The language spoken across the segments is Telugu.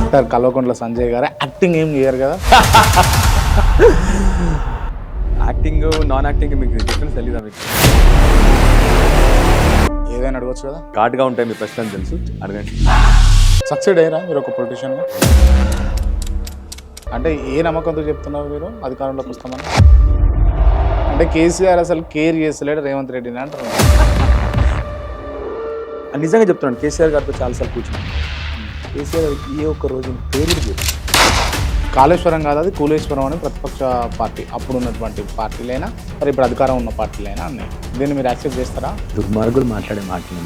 డాక్టర్ కల్వకుంట్ల సంజయ్ గారు యాక్టింగ్ ఏం చేయరు కదా. యాక్టింగ్ నాన్ యాక్టింగ్ మీకు డిఫరెన్స్ తెలీదా? మీకు ఏదైనా అడగచ్చు కదా. ఘాటుగా ఉంటాయి మీ ప్రశ్నలు తెలుసు, అడగండి. సక్సెడ్ అయ్యారా మీరు ఒక పొలిటీషియన్గా? అంటే ఏ నమ్మకంతో చెప్తున్నారు మీరు అధికారంలోకి వస్తామని? అంటే కేసీఆర్ అసలు కేర్ చేస్తలేడు రేవంత్ రెడ్డిని అంటారు. నిజంగా చెప్తున్నాను, కేసీఆర్ గారితో చాలాసార్లు కూర్చున్నాను. కేసీఆర్ ఏ ఒక్క రోజు పేరు చెప్పి కాళేశ్వరం కాదు, అది కూలేశ్వరం అని ప్రతిపక్ష పార్టీ అప్పుడు ఉన్నటువంటి పార్టీలైనా మరి ఇప్పుడు అధికారం ఉన్న పార్టీలైనా అన్నాయి. దీన్ని మీరు యాక్సెప్ట్ చేస్తారా? దుర్మార్గులు మాట్లాడే మాటలు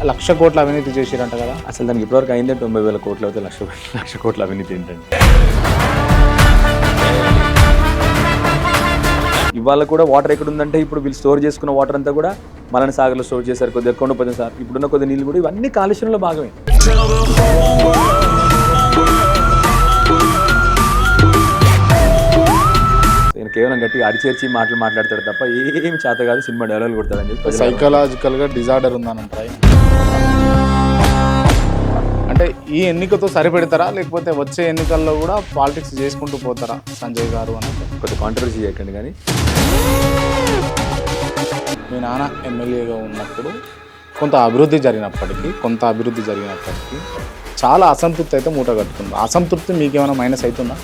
1,00,000 కోట్ల అవినీతి చేసిరంట కదా. అసలు దానికి ఇప్పటివరకు అయిందే 90,000 కోట్లు, అయితే 1,00,000 కోట్ల అవినీతి ఏంటంటే. ఇవాళ కూడా వాటర్ ఎక్కడ ఉందంటే ఇప్పుడు వీళ్ళు స్టోర్ చేసుకున్న వాటర్ అంతా కూడా మలన సాగర్లో స్టోర్ చేశారు. కొద్దిగా కొండ పోతుంది సార్, ఇప్పుడున్న కొద్ది నీళ్ళు కూడా ఇవన్నీ కాలుష్యంలో భాగమే. నేను కేవలం గట్టిగా అరిచేర్చి మాట్లాడతాడు తప్ప ఏమి చేత కాదు, సినిమా డెవలప్ కొడతాడని చెప్పి సైకలాజికల్గా డిజార్డర్ ఉందనంటారా? అంటే ఈ ఎన్నికతో సరిపెడతారా, లేకపోతే వచ్చే ఎన్నికల్లో కూడా పాలిటిక్స్ చేసుకుంటూ పోతారా సంజయ్ గారు అని? కొద్దిగా కాంట్రవర్సీ చేయకండి. కానీ మీ నాన్న ఎమ్మెల్యేగా ఉన్నప్పుడు కొంత అభివృద్ధి జరిగినప్పటికీ చాలా అసంతృప్తి అయితే మూట కట్టుకుంది. అసంతృప్తి మీకేమైనా మైనస్ అవుతుందా?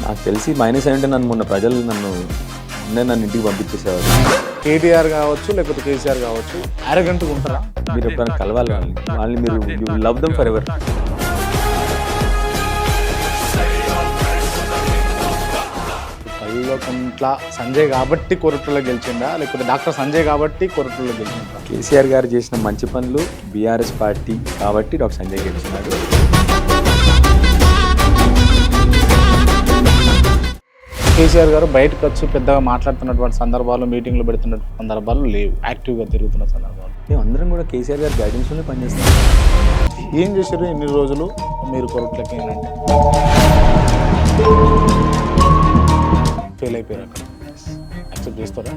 నాకు తెలిసి మైనస్ అయ్యంటే నన్ను మొన్న ప్రజలు నన్ను ఇంటికి పంపించేసేవారు. కేటీఆర్ కావచ్చు లేకపోతే కేసీఆర్ కావచ్చు అరగంటగా ఉంటారా? మీరు ఎప్పుడైనా కలవాలి వాళ్ళని మీరు love them for ever. Kalvakuntla Sanjay కాబట్టి కొరటులో గెలిచిందా, లేకపోతే డాక్టర్ సంజయ్ కాబట్టి కొరటులో గెలిచిందా? కేసీఆర్ గారు చేసిన మంచి పనులు బీఆర్ఎస్ పార్టీ కాబట్టి డాక్టర్ సంజయ్ గెలిచినాడు. కేసీఆర్ గారు బయటకు వచ్చి పెద్దగా మాట్లాడుతున్నటువంటి సందర్భాలు, మీటింగ్లు పెడుతున్నటువంటి సందర్భాలు లేవు. యాక్టివ్గా తిరుగుతున్న సందర్భాలు. మేము అందరం కూడా కేసీఆర్ గారి గైడెన్స్లోనే పనిచేస్తాం. ఏం చేశారు ఇన్ని రోజులు మీరు కొరట్లకి? ఏంటంటే ఫెయిల్ అయిపోయారు అక్కడ. యాక్సెప్ట్ చేస్తారా?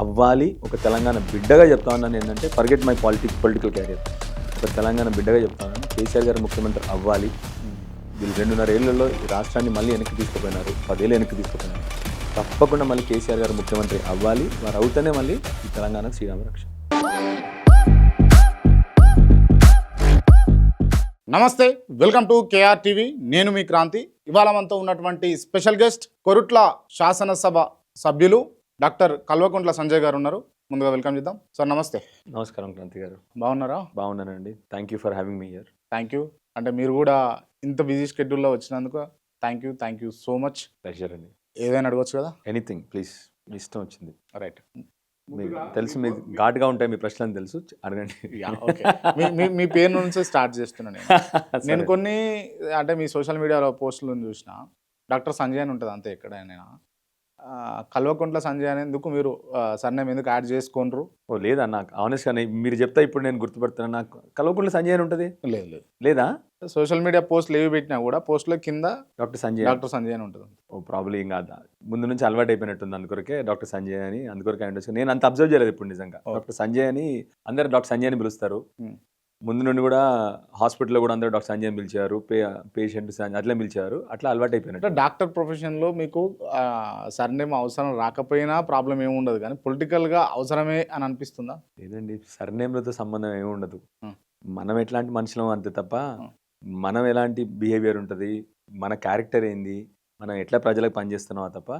అవ్వాలి. ఒక తెలంగాణ బిడ్డగా చెప్తా ఉన్నాను ఏంటంటే, ఫర్గెట్ మై పొలిటికల్ క్యారియర్. ఒక తెలంగాణ బిడ్డగా చెప్తా ఉన్నాను, కేసీఆర్ గారు ముఖ్యమంత్రి అవ్వాలి. వీళ్ళు 2.5 ఏళ్లలో ఈ రాష్ట్రాన్ని మళ్ళీ వెనక్కి తీసుకుపోయినారు, 10 ఏళ్ళు వెనక్కి తీసుకుపోయినారు. తప్పకుండా మళ్ళీ కేసీఆర్ గారు ముఖ్యమంత్రి అవ్వాలి. వారు అవుతూనే మళ్ళీ ఈ తెలంగాణకు శ్రీరామ రక్ష. నమస్తే, వెల్కమ్ టు కేఆర్ టీవీ. నేను మీ క్రాంతి. ఇవాళ మనతో ఉన్నటువంటి స్పెషల్ గెస్ట్ కొరుట్ల శాసనసభ సభ్యులు డాక్టర్ కల్వకుంట్ల సంజయ్ గారు ఉన్నారు. ముందుగా వెల్కమ్ చేద్దాం. సార్ నమస్తే. నమస్కారం క్రాంతి గారు. బాగున్నారా? బాగున్నానండి. Thank you for having me here. Thank you. అంటే మీరు కూడా ఇంత బిజీ షెడ్యూల్లో వచ్చినందుకు thank you so much. Pleasure అండి. ఏదైనా అడగచ్చు కదా. ఎనీథింగ్ ప్లీజ్, మీ ఇష్టం వచ్చింది. రైట్. మీకు తెలుసు, మీ ఘాటుగా ఉంటాయి మీ ప్రశ్నలు తెలుసు, అడగండి. ఓకే. మీ పేరు నుంచి స్టార్ట్ చేస్తున్నాను నేను కొన్ని. అంటే మీ సోషల్ మీడియాలో పోస్టులను చూసిన డాక్టర్ సంజయ్ అని ఉంటుంది అంతే. ఎక్కడైనా కల్వకుంట్ల సంజయ్ అని ఎందుకు మీరు సర్నేమ్ ఎందుకు యాడ్ చేసుకోండ్రు? ఓ లేదా, నాకు ఆనెస్ట్గా మీరు చెప్తా ఇప్పుడు నేను గుర్తుపడుతున్నాను. నాకు కల్వకుంట్ల సంజయ్ అని ఉంటుంది. లేదు లేదా? సోషల్ మీడియా పోస్టులు ఏవి పెట్టినా కూడా పోస్టుల కింద డాక్టర్ సంజయ్ అని ఉంటుంది. ఓ ప్రాబ్లం ఏం కాదు, ముందు నుంచి అలవాటు అయిపోయినట్టుంది. అందుకొరకే డాక్టర్ సంజయ్ అని, అందుకొరకే అండ్ నేను అంత అబ్జర్వ్ చేయలేదు ఇప్పుడు. నిజంగా డాక్టర్ సంజయ్ అని అందరు డాక్టర్ సంజయ్ అని పిలుస్తారు. ముందు నుండి కూడా హాస్పిటల్లో కూడా అందరూ డాక్టర్ సంజయ్ అని పిలిచారు, పేషెంట్ అట్లా పిలిచారు. అట్లా అలవాటు అయిపోయినట్టు. డాక్టర్ ప్రొఫెషన్లో మీకు సర్నేమ్ అవసరం రాకపోయినా ప్రాబ్లం ఏమి ఉండదు, కానీ పొలిటికల్గా అవసరమే అని అనిపిస్తుందా? లేదండి, సర్నేమ్లతో సంబంధం ఏమి ఉండదు. మనం ఎట్లాంటి మనుషులం అంతే తప్ప మనం ఎలాంటి బిహేవియర్ ఉంటుంది, మన క్యారెక్టర్ ఏంది, మనం ఎట్లా ప్రజలకు పనిచేస్తున్నామా తప్ప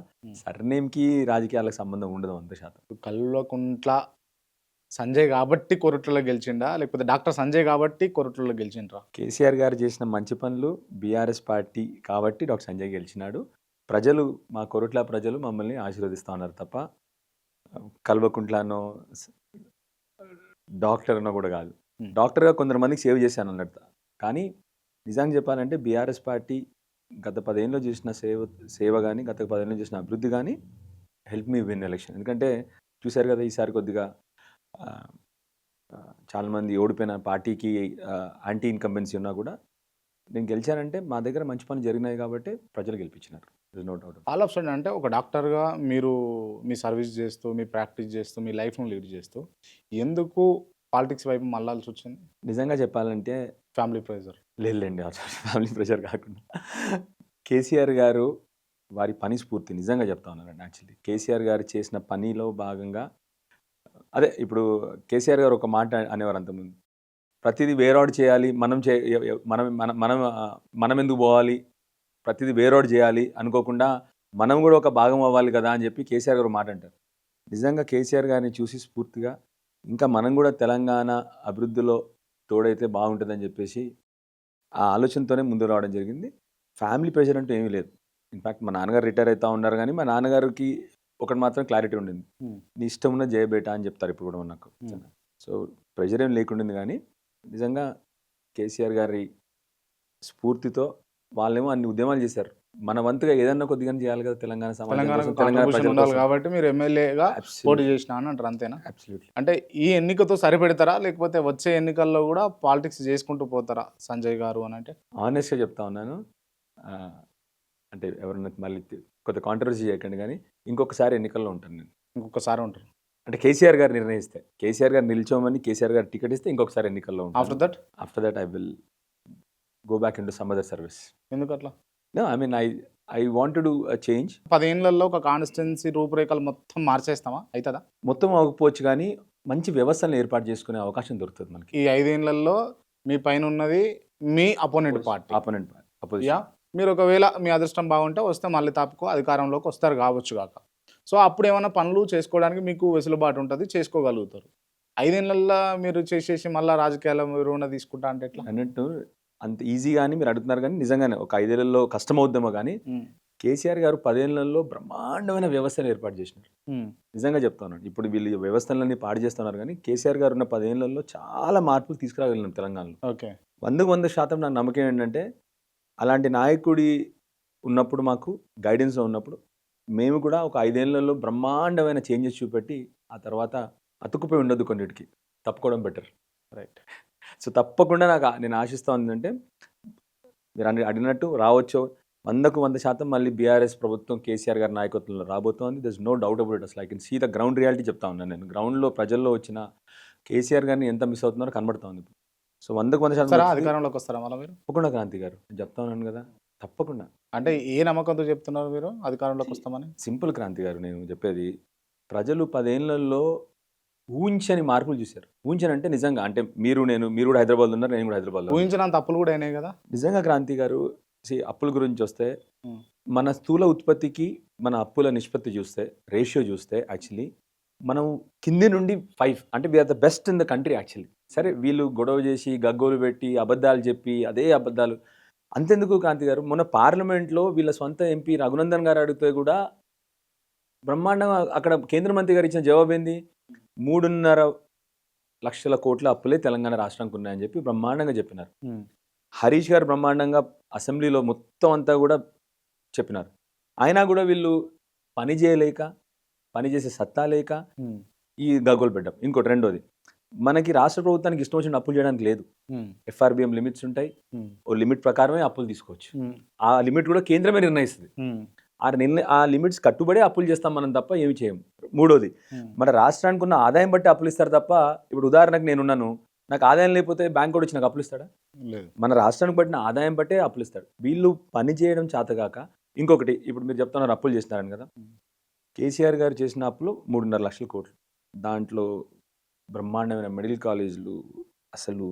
సర్నేమ్కి రాజకీయాలకు సంబంధం ఉండదు 100%. కల్వకుంట్ల సంజయ్ కాబట్టి కొరట్లలో గెలిచిండా, లేకపోతే డాక్టర్ సంజయ్ కాబట్టి కొరట్లలో గెలిచిండ్రా? కేసీఆర్ గారు చేసిన మంచి పనులు బీఆర్ఎస్ పార్టీ కాబట్టి డాక్టర్ సంజయ్ గెలిచినాడు. ప్రజలు, మా కొరట్ల ప్రజలు మమ్మల్ని ఆశీర్వదిస్తూ ఉన్నారు తప్ప కల్వకుంట్లనో డాక్టర్ అనో కూడా కాదు. డాక్టర్గా కొందరు సేవ్ చేశాను అన్నట్టు. కానీ నిజంగా చెప్పాలంటే బీఆర్ఎస్ పార్టీ గత 10 ఏళ్ళలో చేసిన సేవ కానీ, గత 10 ఏళ్ళలో చేసిన అభివృద్ధి కానీ హెల్ప్ మీ విన్ ఎలక్షన్. ఎందుకంటే చూశారు కదా, ఈసారి కొద్దిగా చాలామంది ఓడిపోయిన పార్టీకి యాంటీ ఇన్కంబెన్సీ ఉన్నా కూడా నేను గెలిచానంటే మా దగ్గర మంచి పనులు జరిగినాయి కాబట్టి ప్రజలు గెలిపించినారు. No doubt. All of sudden అంటే ఒక డాక్టర్గా మీరు మీ సర్వీస్ చేస్తూ, మీ ప్రాక్టీస్ చేస్తూ, మీ లైఫ్ను లీడ్ చేస్తూ ఎందుకు పాలిటిక్స్ వైపు మళ్ళాల్సి వచ్చింది? నిజంగా చెప్పాలంటే ఫ్యామిలీ ప్రెజర్. లేదులేండి ఫ్యామిలీ ప్రెషర్ కాకుండా కేసీఆర్ గారు వారి పని స్ఫూర్తి నిజంగా చెప్తా ఉన్నానండి. యాక్చువల్లీ కేసీఆర్ గారు చేసిన పనిలో భాగంగా అదే ఇప్పుడు కేసీఆర్ గారు ఒక మాట అనేవారు అంతకుముందు, ప్రతిదీ వేరేవాడు చేయాలి, మనం చే ఎ- ఎ- మనం మనం మనం ఆ, మనం ఎందుకు పోవాలి, ప్రతిదీ వేరేవాడు చేయాలి అనుకోకుండా మనం కూడా ఒక భాగం అవ్వాలి కదా అని చెప్పి కేసీఆర్ గారు మాట అంటారు. నిజంగా కేసీఆర్ గారిని చూసి స్ఫూర్తిగా ఇంకా మనం కూడా తెలంగాణ అభివృద్ధిలో తోడైతే బాగుంటుందని చెప్పేసి ఆ ఆలోచనతోనే ముందు రావడం జరిగింది. ఫ్యామిలీ ప్రెషర్ అంటూ ఏమీ లేదు. ఇన్ఫ్యాక్ట్ మా నాన్నగారు రిటైర్ అవుతా ఉన్నారు కానీ మా నాన్నగారికి ఒకటి మాత్రం క్లారిటీ ఉండింది, నీ ఇష్టం ఉన్న జయబేట అని చెప్తారు ఇప్పుడు కూడా నాకు. సో ప్రెషర్ ఏం లేకుండింది కానీ నిజంగా కేసీఆర్ గారి స్ఫూర్తితో వాళ్ళేమో అన్ని ఉద్యమాలు చేశారు. మన వంతుగా ఏదన్నా కొద్దిగా చేయాలి కదా తెలంగాణ సమాజం తెలంగాణకు కోసం, తెలంగాణ contribution ప్రజల ఉండాలి కోసం. కాబట్టి మీరు ఎమ్మెల్యేగా పోటీ Absolutely. చేసిన అని అంటారు, అంతేనా? Absolutely. అంటే ఈ ఎన్నికతో సరిపెడతారా, లేకపోతే వచ్చే ఎన్నికల్లో కూడా పాలిటిక్స్ చేసుకుంటూ పోతారా సంజయ్ గారు అని అంటే? ఆనెస్ట్గా చెప్తా ఉన్నాను. ఆ, అంటే ఎవరన్నా మళ్ళీ కొద్దిగా కాంట్రవర్సీ చేయకండి కానీ ఇంకొకసారి ఎన్నికల్లో ఉంటాను నేను. ఇంకొకసారి ఉంటారు. అంటే కేసీఆర్ గారు నిర్ణయిస్తే, కేసీఆర్ గారు నిల్చోమని కేసీఆర్ గారు టికెట్ ఇస్తే ఇంకొకసారి ఎన్నికల్లో ఆఫ్టర్ ఉంటాను. That after that I will go back in to some other service. ఎందుకు అట్లా? No I mean I want to do change. 10 ఏళ్లలో ఒక కాన్స్టిట్యున్సీ రూపురేఖలు మొత్తం మార్చేస్తామా? అవుతుందా? మొత్తం అవ్వకపోవచ్చు కానీ మంచి వ్యవస్థలను ఏర్పాటు చేసుకునే అవకాశం దొరుకుతుంది మనకి. ఈ 5 ఏళ్లలో మీ పైన ఉన్నది మీ opponent party. Opponent yeah, opposition. మీరు ఒకవేళ మీ అదృష్టం బాగుంటే వస్తే మళ్ళీ తప్పుకో అధికారంలోకి వస్తారు కావచ్చు కాక. సో అప్పుడు ఏమైనా పనులు చేసుకోవడానికి మీకు వెసులుబాటు ఉంటుంది, చేసుకోగలుగుతారు. 5 ఏళ్లలో మీరు చేసేసి మళ్ళీ రాజకీయాల రుణ తీసుకుంటా అంటే ఎట్లా? అన్నట్టు అంత ఈజీగా అని మీరు అడుగుతున్నారు కానీ నిజంగానే ఒక 5 ఏళ్లలో కష్టమవుద్దేమో కానీ కేసీఆర్ గారు 10 ఏళ్లలో బ్రహ్మాండమైన వ్యవస్థను ఏర్పాటు చేసినారు. నిజంగా చెప్తాను. ఇప్పుడు వీళ్ళు వ్యవస్థలన్నీ పాడు చేస్తున్నారు కానీ కేసీఆర్ గారు ఉన్న 10 ఏళ్లలో చాలా మార్పులు తీసుకురాగలిగినాం తెలంగాణలో. ఓకే. 100% నాకు నమ్మకం ఏంటంటే అలాంటి నాయకుడి ఉన్నప్పుడు, మాకు గైడెన్స్లో ఉన్నప్పుడు మేము కూడా ఒక 5 ఏళ్లలో బ్రహ్మాండమైన చేంజెస్ చూపెట్టి ఆ తర్వాత అతుక్కుపోయి ఉండొద్దు, కొన్నిటికి తప్పుకోవడం బెటర్. రైట్. సో తప్పకుండా నేను ఆశిస్తా ఉందంటే మీరు అడిగినట్టు రావచ్చు 100% మళ్ళీ బీఆర్ఎస్ ప్రభుత్వం కేసీఆర్ గారి నాయకత్వంలో రాబోతోంది. There is no doubt about it. అసలు I can see the ground reality చెప్తా ఉన్నాను నేను. గ్రౌండ్లో ప్రజల్లో వచ్చిన కేసీఆర్ గారిని ఎంత మిస్ అవుతున్నారో కనబడుతోంది ఇప్పుడు. సో 100% సరే, అధికారంలోకి వస్తారా మళ్ళీ మీరు? తప్పకుండా క్రాంతి గారు, నేను చెప్తా ఉన్నాను కదా, తప్పకుండా. అంటే ఏ నమ్మకంతో చెప్తున్నారు మీరు అధికారంలోకి వస్తామని? సింపుల్ క్రాంతి గారు, నేను చెప్పేది ప్రజలు 10 ఏళ్లలో ఊహించని మార్పులు చూశారు. ఊహించని అంటే నిజంగా, అంటే మీరు కూడా హైదరాబాద్లో ఉన్నారు, నేను కూడా హైదరాబాద్లో. ఊహించినంత అప్పులు కూడా అయినాయి కదా. నిజంగా క్రాంతి గారు, అప్పుల గురించి వస్తే మన స్థూల ఉత్పత్తికి మన అప్పుల నిష్పత్తి చూస్తే, రేషియో చూస్తే యాక్చువల్లీ మనం కింది నుండి 5 అంటే we are the best in the country actually. సరే వీళ్ళు గొడవ చేసి గగ్గోలు పెట్టి అబద్ధాలు చెప్పి అదే అబద్ధాలు అంతెందుకు క్రాంతి గారు, మొన్న పార్లమెంట్లో వీళ్ళ సొంత ఎంపీ రఘునందన్ గారు అడిగితే కూడా బ్రహ్మాండంగా అక్కడ కేంద్ర మంత్రి గారు ఇచ్చిన జవాబు ఏంది, 3.5 లక్షల కోట్ల అప్పులే తెలంగాణ రాష్ట్రానికి ఉన్నాయని చెప్పి బ్రహ్మాండంగా చెప్పినారు. హరీష్ గారు బ్రహ్మాండంగా అసెంబ్లీలో మొత్తం అంతా కూడా చెప్పినారు. అయినా కూడా వీళ్ళు పని చేయలేక, పని చేసే సత్తా లేక ఈ గగ్గోలు పెట్టాం. ఇంకోటి రెండోది, మనకి రాష్ట్ర ప్రభుత్వానికి ఇష్టం వచ్చిన అప్పులు చేయడానికి లేదు. FRBM లిమిట్స్ ఉంటాయి, ఓ లిమిట్ ప్రకారమే అప్పులు తీసుకోవచ్చు. ఆ లిమిట్ కూడా కేంద్రమే నిర్ణయిస్తుంది. ఆ లిమిట్స్ కట్టుబడే అప్పులు చేస్తాం మనం తప్ప ఏమి చేయము. మూడోది, మన రాష్ట్రానికి ఉన్న ఆదాయం బట్టి అప్పులు ఇస్తారు తప్ప, ఇప్పుడు ఉదాహరణకు నేనున్నాను, నాకు ఆదాయం లేకపోతే బ్యాంక్ కూడా వచ్చి నాకు అప్పులు ఇస్తాడా? లేదు. మన రాష్ట్రానికి పట్టిన ఆదాయం బట్టే అప్పులు ఇస్తాడు. వీళ్ళు పని చేయడం చేతగాక. ఇంకొకటి, ఇప్పుడు మీరు చెప్తున్నారు అప్పులు చేస్తున్నారని కదా, కేసీఆర్ గారు చేసిన అప్పులు 3.5 లక్షల కోట్లు. దాంట్లో బ్రహ్మాండమైన మెడికల్ కాలేజీలు, అసలు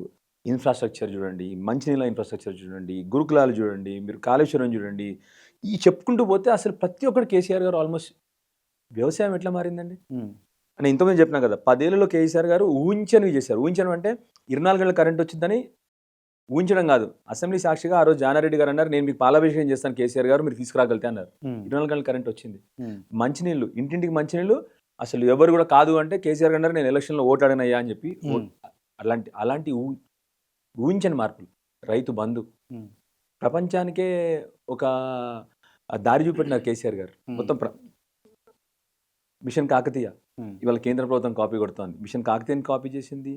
ఇన్ఫ్రాస్ట్రక్చర్ చూడండి, మంచినీళ్ళ ఇన్ఫ్రాస్ట్రక్చర్ చూడండి, గురుకులాలు చూడండి, మీరు కాళేశ్వరం చూడండి, ఈ చెప్పుకుంటూ పోతే అసలు ప్రతి ఒక్కరు కేసీఆర్ గారు ఆల్మోస్ట్. వ్యవసాయం ఎట్లా మారిందండి? నేను ఇంతకుముందు చెప్పినా కదా, 10 ఏళ్లలో కేసీఆర్ గారు ఊహించనివి చేశారు. ఊహించడం అంటే 24 గంటల కరెంట్ వచ్చిందని ఊహించడం కాదు. అసెంబ్లీ సాక్షిగా ఆ రోజు జానారెడ్డి గారు అన్నారు, నేను మీకు పాలాభిషేకం చేస్తాను కేసీఆర్ గారు, మీరు తీసుకురాగలితే అన్నారు. 24 గంటల కరెంట్ వచ్చింది. మంచినీళ్ళు, ఇంటింటికి మంచినీళ్ళు, అసలు ఎవరు కూడా కాదు అంటే కేసీఆర్ గారు నేను ఎలక్షన్లో ఓటు అడగనయ్యా అని చెప్పి అలాంటి ఊహించని మార్పులు. రైతు బంధు, ప్రపంచానికే ఒక దారి చూపెట్టినారు కేసీఆర్ గారు. మొత్తం మిషన్ కాకతీయ ఇవాళ కేంద్ర ప్రభుత్వం కాపీ కొడుతోంది. మిషన్ కాకతీయని కాపీ చేసింది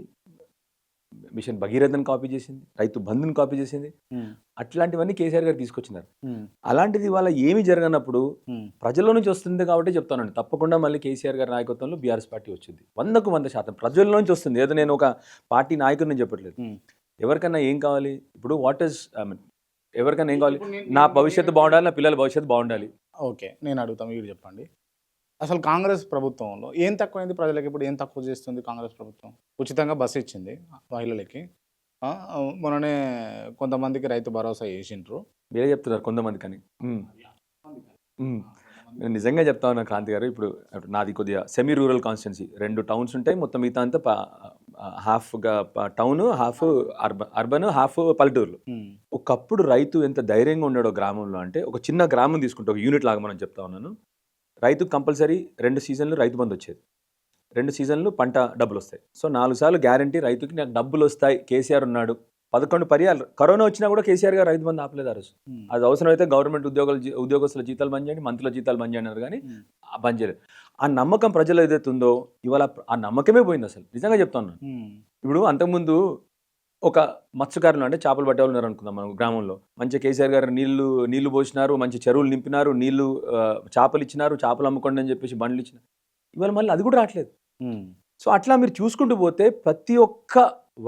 మిషన్ భగీరథను కాపీ చేసింది, రైతు బంధుని కాపీ చేసింది. అట్లాంటివన్నీ కేసీఆర్ గారు తీసుకొచ్చినారు. అలాంటిది ఇవాళ ఏమి జరగనప్పుడు ప్రజల్లో నుంచి వస్తుంది కాబట్టి చెప్తానండి, తప్పకుండా మళ్ళీ కేసీఆర్ గారి నాయకత్వంలో బీఆర్ఎస్ పార్టీ వచ్చింది. 100% ప్రజల్లో నుంచి వస్తుంది. ఏదో నేను ఒక పార్టీ నాయకుడిని చెప్పట్లేదు. ఎవరికైనా ఏం కావాలి ఇప్పుడు, వాట్ ఈస్ ఎవరికైనా ఏం కావాలి? నా భవిష్యత్తు బాగుండాలి, నా పిల్లల భవిష్యత్తు బాగుండాలి. ఓకే, నేను అడుగుతాం, మీరు చెప్పండి. అసలు కాంగ్రెస్ ప్రభుత్వంలో ఏం తక్కువైంది ప్రజలకి? ఇప్పుడు ఏం తక్కువ చేస్తుంది కాంగ్రెస్ ప్రభుత్వం? ఉచితంగా బస్సు ఇచ్చింది మహిళలకి. మొన్ననే కొంతమందికి రైతు భరోసా చేసిండ్రు. మీరే చెప్తున్నారు కొంతమంది కానీ. నేను నిజంగా చెప్తా ఉన్నా క్రాంతి గారు, ఇప్పుడు నాది కొద్దిగా సెమీ రూరల్ కాన్స్టిట్యున్సీ, 2 టౌన్స్ ఉంటాయి, మొత్తం మిగతా అంతా హాఫ్గా టౌన్, హాఫ్ అర్బన్, హాఫ్ పల్లెటూరులు. ఒకప్పుడు రైతు ఎంత ధైర్యంగా ఉన్నాడో గ్రామంలో అంటే, ఒక చిన్న గ్రామం తీసుకుంటే ఒక యూనిట్ లాగా మనం చెప్తా ఉన్నాను, రైతుకు కంపల్సరీ 2 సీజన్లు రైతు బంధు వచ్చేది, 2 సీజన్లు పంట డబ్బులు వస్తాయి. సో 4 సార్లు గ్యారంటీ రైతుకి నాకు డబ్బులు వస్తాయి, కేసీఆర్ ఉన్నాడు. 11 పర్యాలు కరోనా వచ్చినా కూడా కేసీఆర్ గారు రైతు బంధు ఆపలేదు ఆ రోజు. అది అవసరమైతే గవర్నమెంట్ ఉద్యోగస్తుల జీతాలు బంద్ చేయండి, మంత్రుల జీతాలు బంద్ చేయండి అన్నారు, కానీ బంద్ చేయలేదు. ఆ నమ్మకం ప్రజలు ఏదైతే ఉందో ఇవాళ ఆ నమ్మకమే పోయింది అసలు. నిజంగా చెప్తాను. ఇప్పుడు అంతకుముందు ఒక మత్స్యకారులు అంటే చేపలు పట్టేవాళ్ళు ఉన్నారు అనుకుందాం మనం గ్రామంలో, మంచిగా కేసీఆర్ గారు నీళ్లు పోసినారు, మంచి చెరువులు నింపినారు, నీళ్లు చేపలు ఇచ్చినారు, చేపలు అమ్ముకోండి అని చెప్పేసి బండ్లు ఇచ్చినారు. ఇవాళ మళ్ళీ అది కూడా రావట్లేదు. సో అట్లా మీరు చూసుకుంటూ పోతే ప్రతి ఒక్క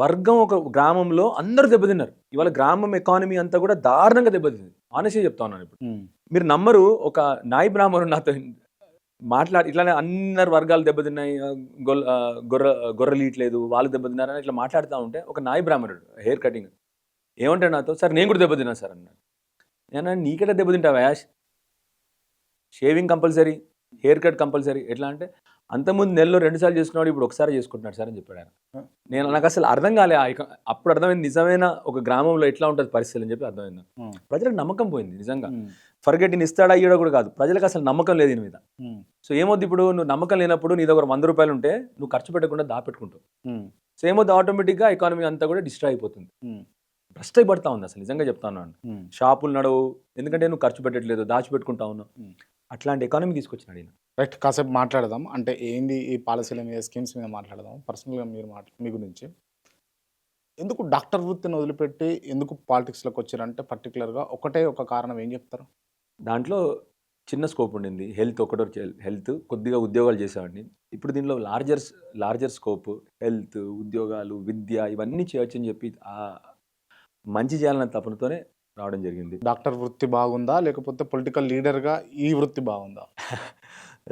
వర్గం ఒక గ్రామంలో అందరూ దెబ్బతిన్నారు. ఇవాళ గ్రామం ఎకానమీ అంతా కూడా దారుణంగా దెబ్బతింది. ఆనెస్ట్గా చెప్తా ఉన్నాను. ఇప్పుడు మీరు నమ్మరు, ఒక నాయి బ్రాహ్మణుడు నాతో మాట్లాడి ఇట్లానే అందరు వర్గాలు దెబ్బతిన్నాయి, గొర్రెలు ఇట్లేదు, వాళ్ళు దెబ్బతిన్నారని ఇట్లా మాట్లాడుతూ ఉంటే ఒక నాయి బ్రాహ్మణుడు హెయిర్ కటింగ్ ఏమంటాడు నాతో, సార్ నేను కూడా దెబ్బతిన్నా సార్ అన్నాడు. నేను నీకెట్లా దెబ్బతింటావా, shaving compulsory, haircut compulsory. ఎట్లా అంటే అంతకుముందు నెలలో 2 సార్లు చేసుకున్నాడు, ఇప్పుడు ఒకసారి చేసుకుంటున్నాడు సార్ అని చెప్పాడు ఆయన. నాకు అసలు అర్థం కాలే. అప్పుడు అర్థమైంది నిజమైన ఒక గ్రామంలో ఎట్లా ఉంటుంది పరిస్థితులు అని చెప్పి అర్థమైంది. ప్రజలకు నమ్మకం పోయింది నిజంగా. ఫర్గెట్ ఇన్ ఇస్తాడా ఇయ్యడా కూడా కాదు, ప్రజలకు అసలు నమ్మకం లేదు దీని మీద. సో ఏమొద్దు, ఇప్పుడు నువ్వు నమ్మకం లేనప్పుడు నీ దగ్గర 100 రూపాయలు ఉంటే నువ్వు ఖర్చు పెట్టకుండా దాపెట్టుకుంటావు. సో ఏమొద్దు, ఆటోమేటిక్గా ఎకానమీ అంతా కూడా డిస్ట్రాయ్ అయిపోతుంది, భ్రష్ట్ అయిపడతా ఉంది. అసలు నిజంగా చెప్తా ఉన్నాను, షాపులు నడవు, ఎందుకంటే నువ్వు ఖర్చు పెట్టట్లేదు, దాచిపెట్టుకుంటా ఉన్నావు. అట్లాంటి ఎకానమీ తీసుకొచ్చినాడు ఈయన. రైట్, కాసేపు మాట్లాడదాం. అంటే ఏంది ఈ పాలసీల మీద, స్కీమ్స్ మీద మాట్లాడదాం. పర్సనల్గా మీరు మీ గురించి ఎందుకు డాక్టర్ వృత్తిని వదిలిపెట్టి ఎందుకు పాలిటిక్స్లోకి వచ్చారంటే పర్టికులర్గా ఒక కారణం ఏం చెప్తారు? దాంట్లో చిన్న స్కోప్ ఉండింది, హెల్త్ కొద్దిగా ఉద్యోగాలు చేసేవాడిని. ఇప్పుడు దీనిలో లార్జర్ స్కోప్, హెల్త్, ఉద్యోగాలు, విద్య ఇవన్నీ చేయొచ్చు అని చెప్పి మంచి చేయాలన్న తపనతోనే రావడం జరిగింది. డాక్టర్ వృత్తి బాగుందా, లేకపోతే పొలిటికల్ లీడర్గా ఈ వృత్తి బాగుందా?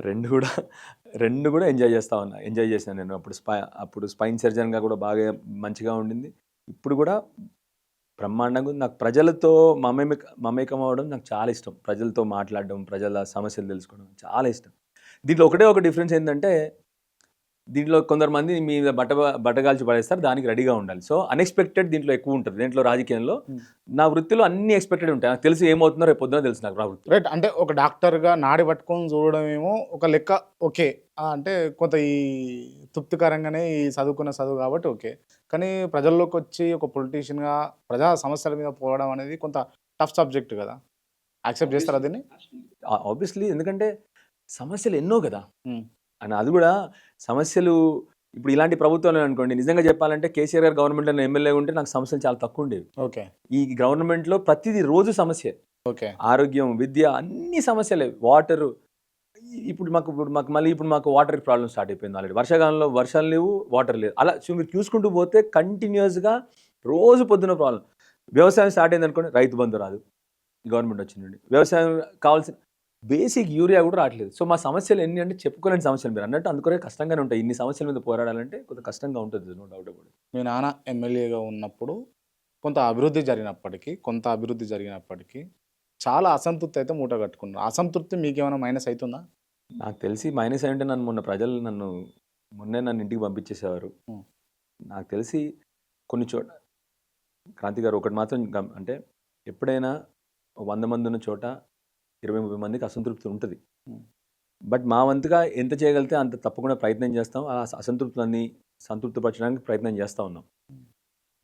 రెండు కూడా ఎంజాయ్ చేశాను నేను. అప్పుడు స్పైన్ సర్జన్గా కూడా బాగా మంచిగా ఉండింది. ఇప్పుడు కూడా బ్రహ్మాండంగా ఉంది. నాకు ప్రజలతో మమేకం అవ్వడం నాకు చాలా ఇష్టం. ప్రజలతో మాట్లాడడం, ప్రజల సమస్యలు తెలుసుకోవడం చాలా ఇష్టం. దీంట్లో ఒక డిఫరెన్స్ ఏంటంటే, దీంట్లో కొందరు మీ బట్టగాల్చి పడేస్తారు, దానికి రెడీగా ఉండాలి. సో అన్ఎక్స్పెక్టెడ్ దీంట్లో ఎక్కువ ఉంటుంది. దీంట్లో రాజకీయంలో నా వృత్తిలో అన్ని ఎక్స్పెక్టెడ్ ఉంటాయి. నాకు తెలిసి ఏమవుతుందో రేపు పొద్దున తెలుసు నాకు. నా వృత్తి రైట్. అంటే ఒక డాక్టర్గా నాడి పట్టుకొని చూడడం ఏమో ఒక లెక్క, ఓకే. అంటే కొంత ఈ తృప్తికరంగానే ఈ చదువుకున్న చదువు కాబట్టి ఓకే. కానీ ప్రజల్లోకి వచ్చి ఒక పొలిటీషియన్గా ప్రజా సమస్యల మీద పోవడం అనేది కొంత టఫ్ సబ్జెక్ట్ కదా. యాక్సెప్ట్ చేస్తారా దీన్ని? ఆబ్వియస్లీ, ఎందుకంటే సమస్యలు ఎన్నో కదా. అని అది కూడా సమస్యలు ఇప్పుడు ఇలాంటి ప్రభుత్వాలు అనుకోండి, నిజంగా చెప్పాలంటే కేసీఆర్ గారు గవర్నమెంట్లో ఎమ్మెల్యే ఉంటే నాకు సమస్యలు చాలా తక్కువ ఉండేవి. ఓకే. ఈ గవర్నమెంట్లో ప్రతిదీ రోజు సమస్య. ఓకే. ఆరోగ్యం, విద్య, అన్ని సమస్యలే. వాటరు, ఇప్పుడు మాకు వాటర్ ప్రాబ్లమ్ స్టార్ట్ అయిపోయింది ఆల్రెడీ. వర్షాకాలంలో వర్షాలు లేవు, వాటర్ లేదు. అలా మీరు చూసుకుంటూ పోతే కంటిన్యూస్గా రోజు పొద్దున ప్రాబ్లం. వ్యవసాయం స్టార్ట్ అయింది అనుకోండి, రైతు బంధు రాదు, గవర్నమెంట్ వచ్చిందండి. వ్యవసాయం కావాల్సిన బేసిక్ యూరియా కూడా రావట్లేదు. సో మా సమస్యలు ఎన్ని అంటే చెప్పుకోలేని సమస్యలు. మీరు అన్నట్టు అందుకనే కష్టంగానే ఉంటాయి. ఇన్ని సమస్యల మీద పోరాడాలంటే కొంత కష్టంగా ఉంటుంది, నో డౌట్ అబౌట్ ఇట్. మీ నాన్న ఎమ్మెల్యేగా ఉన్నప్పుడు కొంత అభివృద్ధి జరిగినప్పటికీ చాలా అసంతృప్తి అయితే మూట కట్టుకున్నారు. అసంతృప్తి మీకేమైనా మైనస్ అవుతుందా? నాకు తెలిసి మైనస్ అంటే ప్రజలు మొన్నే నన్ను ఇంటికి పంపించేసేవారు. నాకు తెలిసి కొన్ని చోట క్రాంతి గారు ఒకటి మాత్రం అంటే, ఎప్పుడైనా 100 మంది ఉన్న చోట 20-30 మందికి అసంతృప్తి ఉంటుంది. బట్ మా వంతుగా ఎంత చేయగలిగితే అంత తప్పకుండా ప్రయత్నం చేస్తాం. ఆ అసంతృప్తులన్నీ సంతృప్తిపరచడానికి ప్రయత్నం చేస్తూ ఉన్నాం.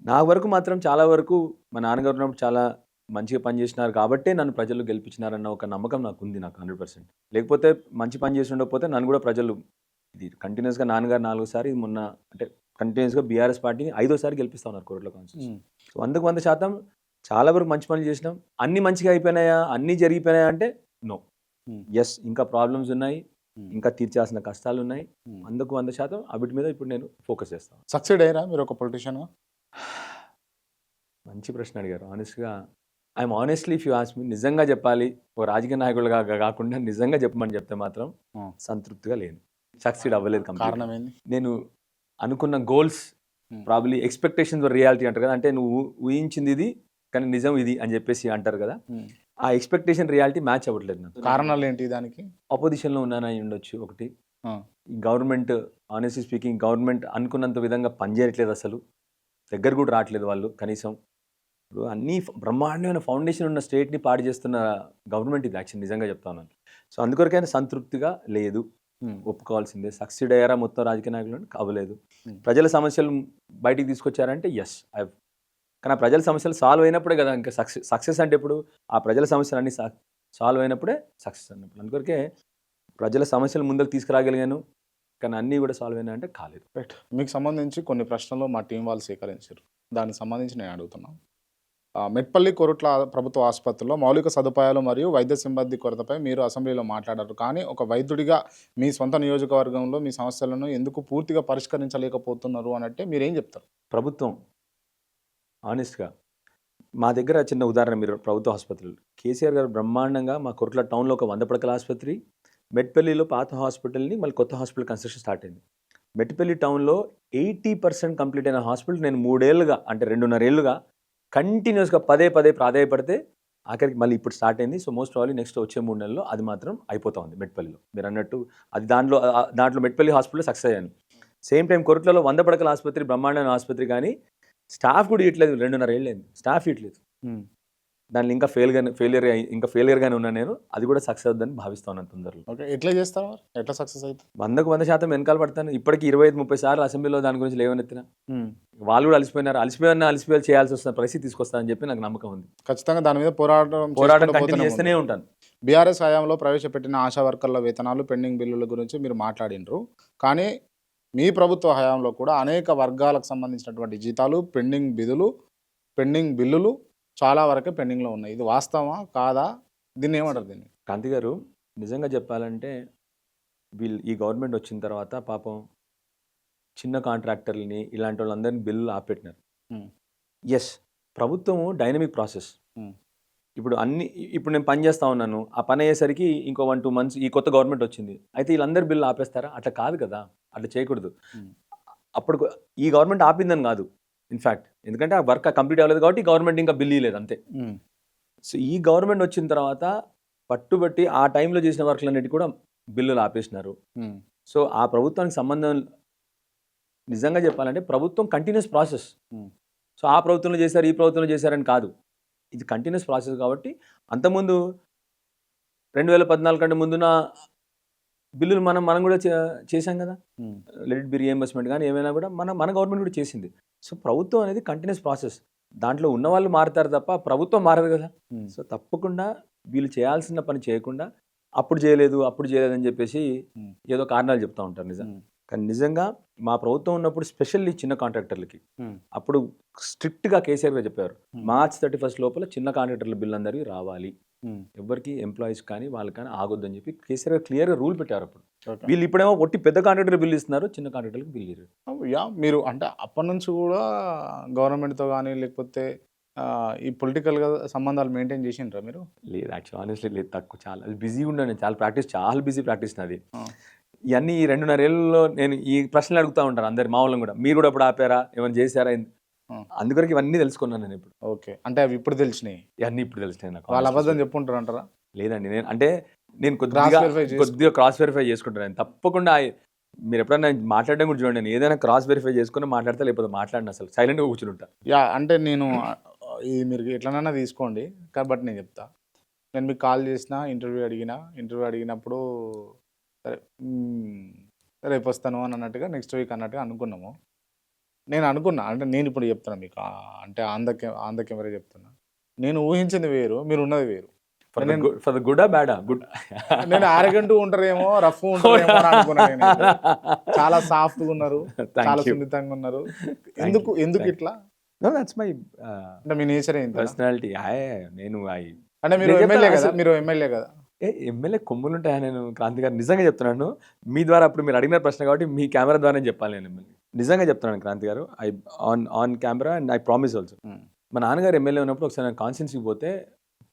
నా వరకు మాత్రం చాలా వరకు మా నాన్నగారు ఉన్నప్పుడు చాలా మంచిగా పనిచేసినారు కాబట్టే నన్ను ప్రజలు గెలిపించినారన్న ఒక నమ్మకం నాకు ఉంది, నాకు 100%. లేకపోతే మంచి పని చేసి ఉండకపోతే నన్ను కూడా ప్రజలు, ఇది కంటిన్యూస్గా నాన్నగారు 4 సారి మొన్న అంటే కంటిన్యూస్గా బీఆర్ఎస్ పార్టీని 5వ సారి గెలిపిస్తా ఉన్నారు కోరుట్ల కాన్స్టిట్యూన్సీ. సో 100% చాలా వరకు మంచి పనులు చేసినాం. అన్ని మంచిగా అయిపోయినాయా, అన్నీ జరిగిపోయినాయా అంటే నో. ఎస్, ఇంకా ప్రాబ్లమ్స్ ఉన్నాయి, ఇంకా తీర్చాల్సిన కష్టాలు ఉన్నాయి. 100% వాటి మీద ఇప్పుడు నేను ఫోకస్ చేస్తాను. సక్సెడ్ అయ్యారా మీరు ఒక పొలిటీషియన్? మంచి ప్రశ్న అడిగారు. ఆనెస్ట్గా I'm honestly if you ask me, నిజంగా చెప్పాలి, ఒక రాజకీయ నాయకులుగా కాకుండా నిజంగా చెప్పమని చెప్తే మాత్రం సంతృప్తిగా లేను. సక్సీడ్ అవ్వలేదు. కారణం ఏంది? నేను అనుకున్న గోల్స్ ప్రాబ్లీ ఎక్స్పెక్టేషన్స్ రియాలిటీ అంటారు కదా, అంటే నువ్వు ఊహించింది ఇది కానీ నిజం ఇది అని చెప్పేసి అంటారు కదా, ఆ ఎక్స్పెక్టేషన్ రియాలిటీ మ్యాచ్ అవ్వట్లేదు నాకు. కారణాలు ఏంటి దానికి? ఆపోజిషన్లో ఉన్నానని ఉండొచ్చు ఒకటి. ఈ గవర్నమెంట్, ఆనెస్ట్లీ స్పీకింగ్, గవర్నమెంట్ అనుకున్నంత విధంగా పనిచేయట్లేదు, అసలు దగ్గర కూడా రావట్లేదు వాళ్ళు కనీసం. ఇప్పుడు అన్ని బ్రహ్మాండమైన ఫౌండేషన్ ఉన్న స్టేట్ని పాడు చేస్తున్న గవర్నమెంట్ ఇది యాక్చువల్, నిజంగా చెప్తా ఉన్నాను. సో అందుకొరకైనా సంతృప్తిగా లేదు, ఒప్పుకోవాల్సిందే. సక్సీడ్ అయ్యారా మొత్తం రాజకీయ నాయకులు? అవ్వలేదు. ప్రజల సమస్యలు బయటికి తీసుకొచ్చారంటే ఎస్, కానీ ఆ ప్రజల సమస్యలు సాల్వ్ అయినప్పుడే కదా ఇంకా సక్సెస్ అంటే. ఇప్పుడు ఆ ప్రజల సమస్యలు అన్నీ సాల్వ్ అయినప్పుడే సక్సెస్ అన్నప్పుడు. అందుకొరకే ప్రజల సమస్యలు ముందుకు తీసుకురాగలిగాను, కానీ అన్నీ కూడా సాల్వ్ అయినా అంటే కాలేదు. రైట్. మీకు సంబంధించి కొన్ని ప్రశ్నలు మా టీం వాళ్ళు సేకరించారు, దానికి సంబంధించి నేను అడుగుతున్నాను. మెట్పల్లి కోరుట్ల ప్రభుత్వ ఆసుపత్రిలో మౌలిక సదుపాయాలు మరియు వైద్య సిబ్బంది కొరతపై మీరు అసెంబ్లీలో మాట్లాడారు. కానీ ఒక వైద్యుడిగా మీ సొంత నియోజకవర్గంలో మీ సమస్యలను ఎందుకు పూర్తిగా పరిష్కరించలేకపోతున్నారు అనంటే మీరేం చెప్తారు? ప్రభుత్వం ఆనెస్ట్గా, మా దగ్గర చిన్న ఉదాహరణ, మీరు ప్రభుత్వ ఆసుపత్రులు, కేసీఆర్ గారు బ్రహ్మాండంగా మా కోరుట్ల టౌన్లో ఒక 100 పడకల ఆసుపత్రి, మెట్పల్లిలో పాత హాస్పిటల్ని మళ్ళీ కొత్త హాస్పిటల్ కన్స్ట్రక్షన్ స్టార్ట్ అయింది. మెట్పల్లి టౌన్లో 80% కంప్లీట్ అయిన హాస్పిటల్ నేను 3 ఏళ్ళుగా, అంటే 2.5 ఏళ్ళుగా కంటిన్యూస్గా పదే ప్రాధాయపడితే ఆఖరికి మళ్ళీ ఇప్పుడు స్టార్ట్ అయింది. సో మోస్ట్ ప్రాబ్లీ నెక్స్ట్ వచ్చే 3 నెలల్లో అది మాత్రం అయిపోతా ఉంది మెట్పల్లిలో. మీరు అన్నట్టు అది దాంట్లో మెట్పల్లి హాస్పిటల్లో సక్సెస్ అయ్యాను. సేమ్ టైం కోరుట్లలో 100 పడకల ఆసుపత్రి, బ్రహ్మాండమైన ఆసుపత్రి, కానీ స్టాఫ్ కూడా ఇట్లేదు. 2.5 ఏళ్ళు అయింది స్టాఫ్ ఇట్లేదు. దాన్ని ఇంకా ఫెయిలియర్గానే ఉన్నాను నేను. అది కూడా సక్సెస్ అవుతుందని భావిస్తాను తొందరలో. ఓకే, ఎట్లా చేస్తారు, ఎట్లా సక్సెస్ అవుతుంది? 100% వెనకాల పడతాను. ఇప్పటికీ 25-30 సార్లు అసెంబ్లీలో దాని గురించి లేవనెత్తిన. వాళ్ళు కూడా అలసిపోయి చేయాల్సి వస్తున్న పరిస్థితి తీసుకొస్తానని చెప్పి నాకు నమ్మకం ఉంది. ఖచ్చితంగా దాని మీద పోరాటం కంటిన్యూ చేస్తూనే ఉంటాను. బీఆర్ఎస్ హయాంలో ప్రవేశపెట్టిన ఆశా వర్కర్ల వేతనాలు, పెండింగ్ బిల్లుల గురించి మీరు మాట్లాడినరు. కానీ మీ ప్రభుత్వ హయాంలో కూడా అనేక వర్గాలకు సంబంధించినటువంటి జీతాలు, పెండింగ్ బిల్లులు చాలా వరకే పెండింగ్లో ఉన్నాయి. ఇది వాస్తవమా కాదా? దీన్ని ఏమంటారు? దీన్ని కాంతి గారు, నిజంగా చెప్పాలంటే ఈ గవర్నమెంట్ వచ్చిన తర్వాత పాపం చిన్న కాంట్రాక్టర్లని, ఇలాంటి వాళ్ళందరినీ బిల్లులు ఆపెట్టినారు. ఎస్, ప్రభుత్వం డైనమిక్ ప్రాసెస్. ఇప్పుడు నేను పని చేస్తా ఉన్నాను, ఆ పని అయ్యేసరికి ఇంకో 1-2 months ఈ కొత్త గవర్నమెంట్ వచ్చింది, అయితే వీళ్ళందరూ బిల్లు ఆపేస్తారా? అట్లా కాదు కదా, అట్లా చేయకూడదు. అప్పుడు ఈ గవర్నమెంట్ ఆపిందని కాదు, ఇన్ఫ్యాక్ట్, ఎందుకంటే ఆ వర్క్ కంప్లీట్ అవ్వలేదు కాబట్టి గవర్నమెంట్ ఇంకా బిల్లు ఇవ్వలేదు అంతే. సో ఈ గవర్నమెంట్ వచ్చిన తర్వాత పట్టుబట్టి ఆ టైంలో చేసిన వర్క్లన్నిటి కూడా బిల్లులు ఆపేసినారు. సో ఆ ప్రభుత్వానికి సంబంధం, నిజంగా చెప్పాలంటే ప్రభుత్వం కంటిన్యూస్ ప్రాసెస్. సో ఆ ప్రభుత్వంలో చేశారు, ఈ ప్రభుత్వంలో చేశారని కాదు, ఇది కంటిన్యూస్ ప్రాసెస్. కాబట్టి అంతకుముందు 2014 కంటే ముందున బిల్లులు మనం కూడా చేశాం కదా, లెట్ బి రీఎంబర్స్మెంట్ కానీ ఏమైనా కూడా మన గవర్నమెంట్ కూడా చేసింది. సో ప్రభుత్వం అనేది కంటిన్యూస్ ప్రాసెస్. దాంట్లో ఉన్న వాళ్ళు మారుతారు తప్ప ప్రభుత్వం మారదు కదా. సో తప్పకుండా వీళ్ళు చేయాల్సిన పని చేయకుండా అప్పుడు చేయలేదు అని చెప్పేసి ఏదో కారణాలు చెప్తా ఉంటారు. కానీ నిజంగా మా ప్రభుత్వం ఉన్నప్పుడు స్పెషల్లీ చిన్న కాంట్రాక్టర్లకి అప్పుడు స్ట్రిక్ట్గా కేసీఆర్ గారు చెప్పారు, March 31 లోపల చిన్న కాంట్రాక్టర్ల బిల్లు అందరికీ రావాలి, ఎవరికి ఎంప్లాయీస్ కానీ వాళ్ళు కానీ ఆగొద్దని చెప్పి కేసీఆర్ గారు క్లియర్గా రూల్ పెట్టారు. అప్పుడు వీళ్ళు ఇప్పుడేమో ఒట్టి పెద్ద కాంట్రాక్టర్ బిల్లు ఇస్తున్నారు, చిన్న కాంట్రాక్టర్లకు బిల్లు ఇవ్వరు. మీరు అంటే అప్పటి నుంచి కూడా గవర్నమెంట్తో కానీ లేకపోతే ఈ పొలిటికల్గా సంబంధాలు మెయింటైన్ చేసిండ్రా మీరు? లేదు, యాక్చువల్ ఆనెస్ట్లీ లేదు, తక్కువ. చాలా బిజీగా ఉన్నాను నేను, చాలా బిజీ ప్రాక్టీస్ నాది. ఇవన్నీ ఈ 2.5 ఏళ్ళలో నేను ఈ ప్రశ్నలు అడుగుతూ ఉంటాను అందరు మా వాళ్ళని కూడా, మీరు కూడా ఇప్పుడు ఆపారా, ఏమైనా చేశారా, అందుకొరకు ఇవన్నీ తెలుసుకున్నాను నేను ఇప్పుడు. ఓకే, అంటే అవి ఇప్పుడు తెలిసినాయి? ఇవన్నీ ఇప్పుడు తెలిసినాయి నాకు. వాళ్ళు అబద్ధం చెప్పుకుంటారు అంటారా? లేదండి, నేను కొద్దిగా క్రాస్ వెరిఫై చేసుకుంటాను. తప్పకుండా మీరు ఎప్పుడైనా మాట్లాడడం కూడా చూడండి, నేను ఏదైనా క్రాస్ వెరిఫై చేసుకుని మాట్లాడతా, లేకపోతే మాట్లాడిన అసలు సైలెంట్గా కూర్చుంటా. అంటే నేను ఇది మీరు ఎట్లనైనా తీసుకోండి, కాబట్టి నేను చెప్తా. నేను మీకు కాల్ చేసిన, ఇంటర్వ్యూ అడిగినప్పుడు సరే రేపు వస్తాను అని అన్నట్టుగా, నెక్స్ట్ వీక్ అన్నట్టుగా అనుకున్నాము. నేను అనుకున్నా, అంటే నేను ఇప్పుడు చెప్తున్నా మీకు, అంటే ఆన్ ద కెమెరా చెప్తున్నా. నేను ఊహించింది వేరు, మీరు ఉన్నది వేరు. ఫర్ ద గుడ్ బ్యాడా గుడ్ నేను ఆరగంటూ ఉంటారేమో, రఫ్ ఉంటారేమో అని అనుకున్నాను నేను. చాలా సాఫ్ట్గా ఉన్నారు, చాలా సున్నితంగా ఉన్నారు. ఎందుకు ఇట్లా? నో దట్స్ మై అంటే మీ నేచర్ ఏంటి? పర్సనాలిటీ. నేను అంటే మీరు ఎమ్మెల్యే కదా? ఎమ్మెల్యే కొమ్ములు ఉంటాయా? నేను క్రాంతి గారు నిజంగా చెప్తున్నాను. మీ ద్వారా అప్పుడు మీరు అడిగిన ప్రశ్న కాబట్టి మీ కెమెరా ద్వారా చెప్పాలి. నేను ఎమ్మెల్యే నిజంగా చెప్తున్నాను క్రాంతి గారు. On camera and I promise also. మా నాన్నగారు ఎమ్మెల్యే ఉన్నప్పుడు ఒకసారి నేను కాన్స్టిట్యున్సీకి పోతే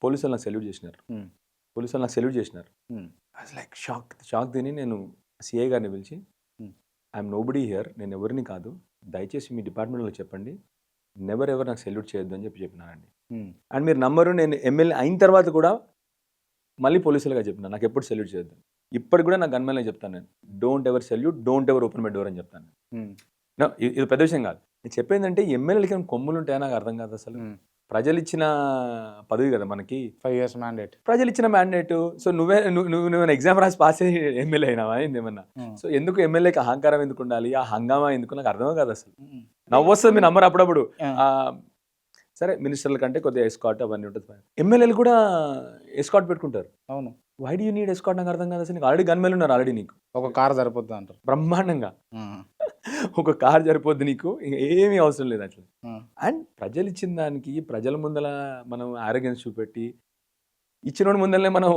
పోలీసులు నాకు సెల్యూట్ చేసినారు. లైక్ షాక్ తిని నేను సిఐ గారిని పిలిచి, ఐఎమ్ నోబడీ హియర్, నేను ఎవరిని కాదు, దయచేసి మీ డిపార్ట్మెంట్లో చెప్పండి, ఎవరు నాకు సెల్యూట్ చేయొద్దు అని చెప్పినానండి. అండ్ మీరు నమ్మరు, నేను ఎమ్మెల్యే అయిన తర్వాత కూడా మళ్ళీ పోలీసులుగా చెప్పిన నాకు ఎప్పుడు సెల్యూట్ చేయొద్దు. ఇప్పటికి కూడా నా గన్మెన్లో చెప్తాను, నేను don't ever salute, don't ever open my door అని చెప్తాను. ఇది పెద్ద విషయం కాదు. నేను చెప్పేందంటే ఎమ్మెల్యేలకి కొమ్ములు ఉంటాయా నాకు అర్థం కాదు అసలు. ప్రజలు ఇచ్చిన పదవి కదా మనకి, 5 years మ్యాండేట్. ప్రజలు ఇచ్చిన మ్యాండేట్. సో నువ్వు ఎగ్జామ్ రాసి పాస్ అయ్యి ఎమ్మెల్యే అయినావా ఏమన్నా? సో ఎందుకు ఎమ్మెల్యేకి అహంకారం ఎందుకు ఉండాలి, ఆ హంగామా ఎందుకు నాకు అర్థమే కాదు అసలు. నవ్వు వస్తుంది, మీరు నమ్మరు అప్పుడప్పుడు. సరే మినిస్టర్ల కంటే కొద్దిగా ఎస్కాట్ అవన్నీ ఉంటుంది. ఎమ్మెల్యేలు కూడా ఎస్కాట్ పెట్టుకుంటారు. అవును. Why do you need escort నాకు అర్థం కాదు అసలు. నీకు ఆల్రెడీ గన్మెన్లు ఉన్నారు, ఆల్రెడీ నీకు ఒక కార్ సరిపోతుంది అంటారు బ్రహ్మాండంగా. ఒక కార్ సరిపోద్ది నీకు, ఏమీ అవసరం లేదు అట్లా. అండ్ ప్రజలు ఇచ్చిన దానికి ప్రజల ముందల మనం ఆరోగ్యం చూపెట్టి, ఇచ్చిన ముందరనే మనం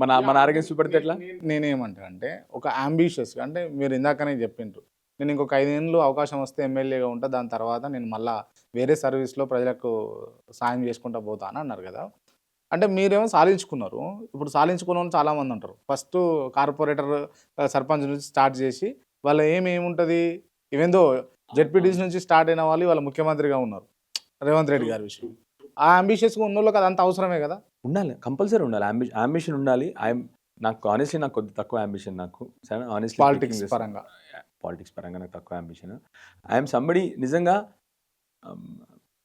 మన ఆరోగ్యం చూపెడితే ఎట్లా? నేనేమంటా అంటే ఒక అంబిషియస్, అంటే మీరు ఇందాకనే చెప్పిండ్రు, నేను ఇంకొక 5 ఏళ్ళు అవకాశం వస్తే ఎమ్మెల్యేగా ఉంటా, దాని తర్వాత నేను మళ్ళీ వేరే సర్వీస్లో ప్రజలకు సాయం చేసుకుంటా పోతా అని అన్నారు కదా. అంటే మీరేమో సాధించుకున్నారు. ఇప్పుడు సాధించుకున్న వాళ్ళు చాలామంది ఉంటారు. ఫస్ట్ కార్పొరేటర్ సర్పంచ్ నుంచి స్టార్ట్ చేసి వాళ్ళ ఏముంటుంది, ఈవెందో జెడ్పీటీసీ నుంచి స్టార్ట్ అయిన వాళ్ళు వాళ్ళ ముఖ్యమంత్రిగా ఉన్నారు, రేవంత్ రెడ్డి గారి విషయం. ఆ అంబిషియస్గా ఉన్న వాళ్ళకి అదంతా అవసరమే కదా. ఉండాలి, కంపల్సరీ ఉండాలి, అంబిషన్ ఉండాలి. నాకు ఆనెస్ట్లీ నాకు కొద్ది తక్కువ అంబిషన్. నాకు ఆనెస్ట్లీ పాలిటిక్స్ పరంగా నాకు తక్కువ అంబిషన్. ఐఎమ్ సంబడి నిజంగా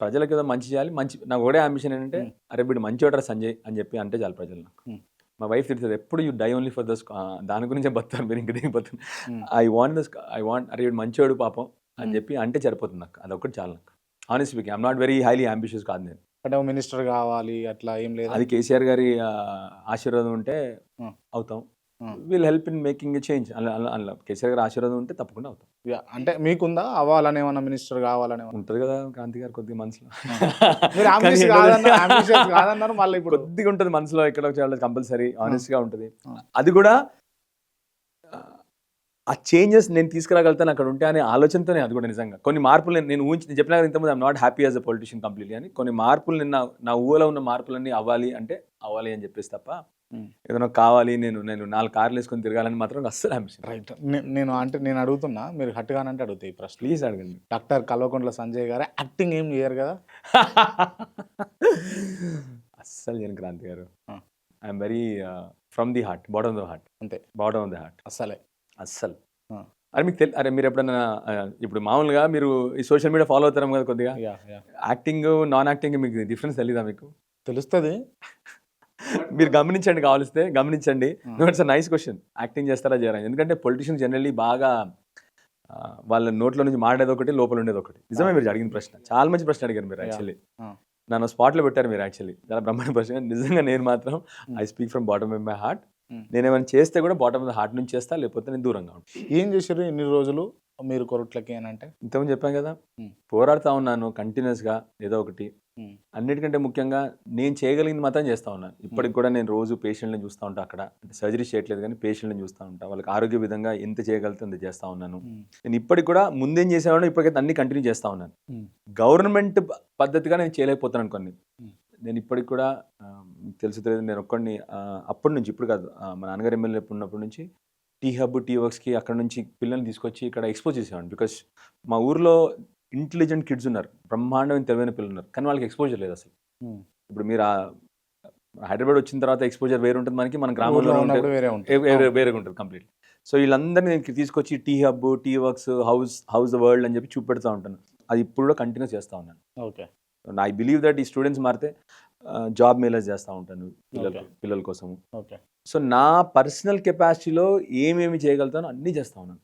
ప్రజలకు ఏదో మంచి చేయాలి. నాకు ఒకటే అంబిషన్ ఏంటంటే, అరే వీడు మంచి ఓటర్ సంజయ్ అని చెప్పి అంటే చాలు ప్రజలు. నాకు మా వైఫ్ తిడుతుంది ఎప్పుడు, you die only for this, దాని గురించే బతాను మీరు, ఇంక దేనికి బతాను. ఐ వాంట్ అరే వీడు మంచివాడు పాపం అని చెప్పి అంటే సరిపోతుంది నాకు. అదొకటి చాలు నాకు. Honest speaking I'm not very highly ambitious కాదు నేను. అంటే మినిస్టర్ కావాలి అట్లా ఏం లేదు. అది కేసీఆర్ గారి ఆశీర్వాదం ఉంటే అవుతాం. Will help in making a change. అలా కేసీఆర్ గారి ఆశీర్వాదం ఉంటే తప్పకుండా అవుతాం. అంటే మీకుందా అవ్వాలని, ఏమన్నా మినిస్టర్ కావాలని ఉంటుంది కదా క్రాంతి గారు కొద్దిగా మనసులో. మళ్ళీ ఇప్పుడు కొద్దిగా ఉంటుంది మనసులో, ఎక్కడ చేయాలి కంపల్సరీ, ఆనెస్ట్ గా ఉంటుంది. అది కూడా ఆ చేంజెస్ నేను తీసుకురాగలుగుతాను అక్కడ ఉంటే అనే ఆలోచనతోనే. అది కూడా నిజంగా కొన్ని మార్పులు నేను ఊహించి చెప్పినా కదా ఇంతకుముందు, I'm not happy as a politician completely అని. కొన్ని మార్పులు నా ఊహలో ఉన్న మార్పులన్నీ అవ్వాలి అని చెప్పేసి తప్ప ఏదైనా కావాలి నేను 4 కార్లు వేసుకొని తిరగాలని మాత్రం అస్సలు అంబిషన్. రైట్. నేను అడుగుతున్నా, మీరు హట్టుగానంటే అడుగుతాయి ఈ ప్రశ్న. ప్లీజ్ అడగండి. డాక్టర్ కల్వకుంట్ల సంజయ్ గారు యాక్టింగ్ ఏం చేయరు కదా? అస్సలు చేయను క్రాంతి గారు. I'm very from the heart, bottom of the heart. అంతే, బాటమ్ ఆఫ్ ద హార్ట్. అస్సలు. అరే మీకు అరే మీరు ఎప్పుడన్నా ఇప్పుడు మామూలుగా మీరు ఈ సోషల్ మీడియా ఫాలో అవుతారు కదా కొద్దిగా, యాక్టింగ్ నాన్ యాక్టింగ్ మీకు డిఫరెన్స్ తెలీదా? మీకు తెలుస్తుంది. మీరు గమనించండి. It's a nice question. Acting చేస్తారా చేయరా? ఎందుకంటే పొలిటీషియన్ జనరల్లీ బాగా వాళ్ళ నోట్లో నుంచి మాడేది ఒకటి, లోపల ఉండేది ఒకటి. నిజమే మీరు అడిగిన ప్రశ్న, చాలా మంచి ప్రశ్న అడిగారు మీరు. యాక్చువల్లీ నన్ను స్పాట్లో పెట్టారు మీరు. యాక్చువల్లీ చాలా బ్రహ్మాండ ప్రశ్న. నిజంగా నేను మాత్రం I speak from bottom of my heart. నేను ఏమైనా చేస్తే కూడా బాటమ్ ఆఫ్ ద హార్ట్ నుంచి చేస్తా, లేకపోతే నేను దూరంగా ఉంటాను. ఏం చేశారు ఇన్ని రోజులు మీరు కొరట్లకి అని అంటే? ఇంతకుముందు చెప్పాను కదా, పోరాడుతూ ఉన్నాను కంటిన్యూస్గా ఏదో ఒకటి. అన్నిటికంటే ముఖ్యంగా నేను చేయగలిగింది మాత్రం చేస్తూ ఉన్నాను. ఇప్పటికి కూడా నేను రోజు పేషెంట్ని చూస్తూ ఉంటాను. అక్కడ సర్జరీ చేయట్లేదు కానీ పేషెంట్ని చూస్తూ ఉంటాను. వాళ్ళకి ఆరోగ్య విధంగా ఎంత చేయగలిగితే అంత చేస్తూ ఉన్నాను. నేను ఇప్పటికి కూడా ముందేం చేసేవాడిని ఇప్పటికైతే అన్ని కంటిన్యూ చేస్తూ ఉన్నాను. గవర్నమెంట్ పద్ధతిగా నేను చేయలేకపోతున్నాను కొన్ని. నేను ఇప్పటికి కూడా తెలుసు తెలియదు, నేను ఒక్కడిని అప్పటి నుంచి, ఇప్పుడు కాదు, మా నాన్నగారు ఎమ్మెల్యే ఉన్నప్పటి నుంచి టీ హబ్, టీ వర్క్స్కి అక్కడ నుంచి పిల్లల్ని తీసుకొచ్చి ఇక్కడ ఎక్స్పోజ్ చేసేవాడిని. బికాస్ మా ఊర్లో ఇంటెలిజెంట్ కిడ్స్ ఉన్నారు, బ్రహ్మాండమైన తెలివైన పిల్లలు ఉన్నారు, కానీ వాళ్ళకి ఎక్స్పోజర్ లేదు అసలు. ఇప్పుడు మీరు హైదరాబాద్ వచ్చిన తర్వాత ఎక్స్పోజర్ వేరే ఉంటుంది మనకి, మన గ్రామంలో వేరేగా ఉంటుంది కంప్లీట్. సో వీళ్ళందరినీ నేను తీసుకొచ్చి T Hub, T Works, house the world అని చెప్పి చూపెడతా ఉంటాను. అది ఇప్పుడు కూడా కంటిన్యూ చేస్తూ ఉన్నాను. ఓకే. ఐ బిలీవ్ దట్ ఈ స్టూడెంట్స్ మారితే జాబ్ మేలర్స్ చేస్తూ ఉంటాను పిల్లల కోసము. ఓకే. సో నా పర్సనల్ కెపాసిటీలో ఏమేమి చేయగలుగుతానో అన్నీ చేస్తూ ఉన్నాను.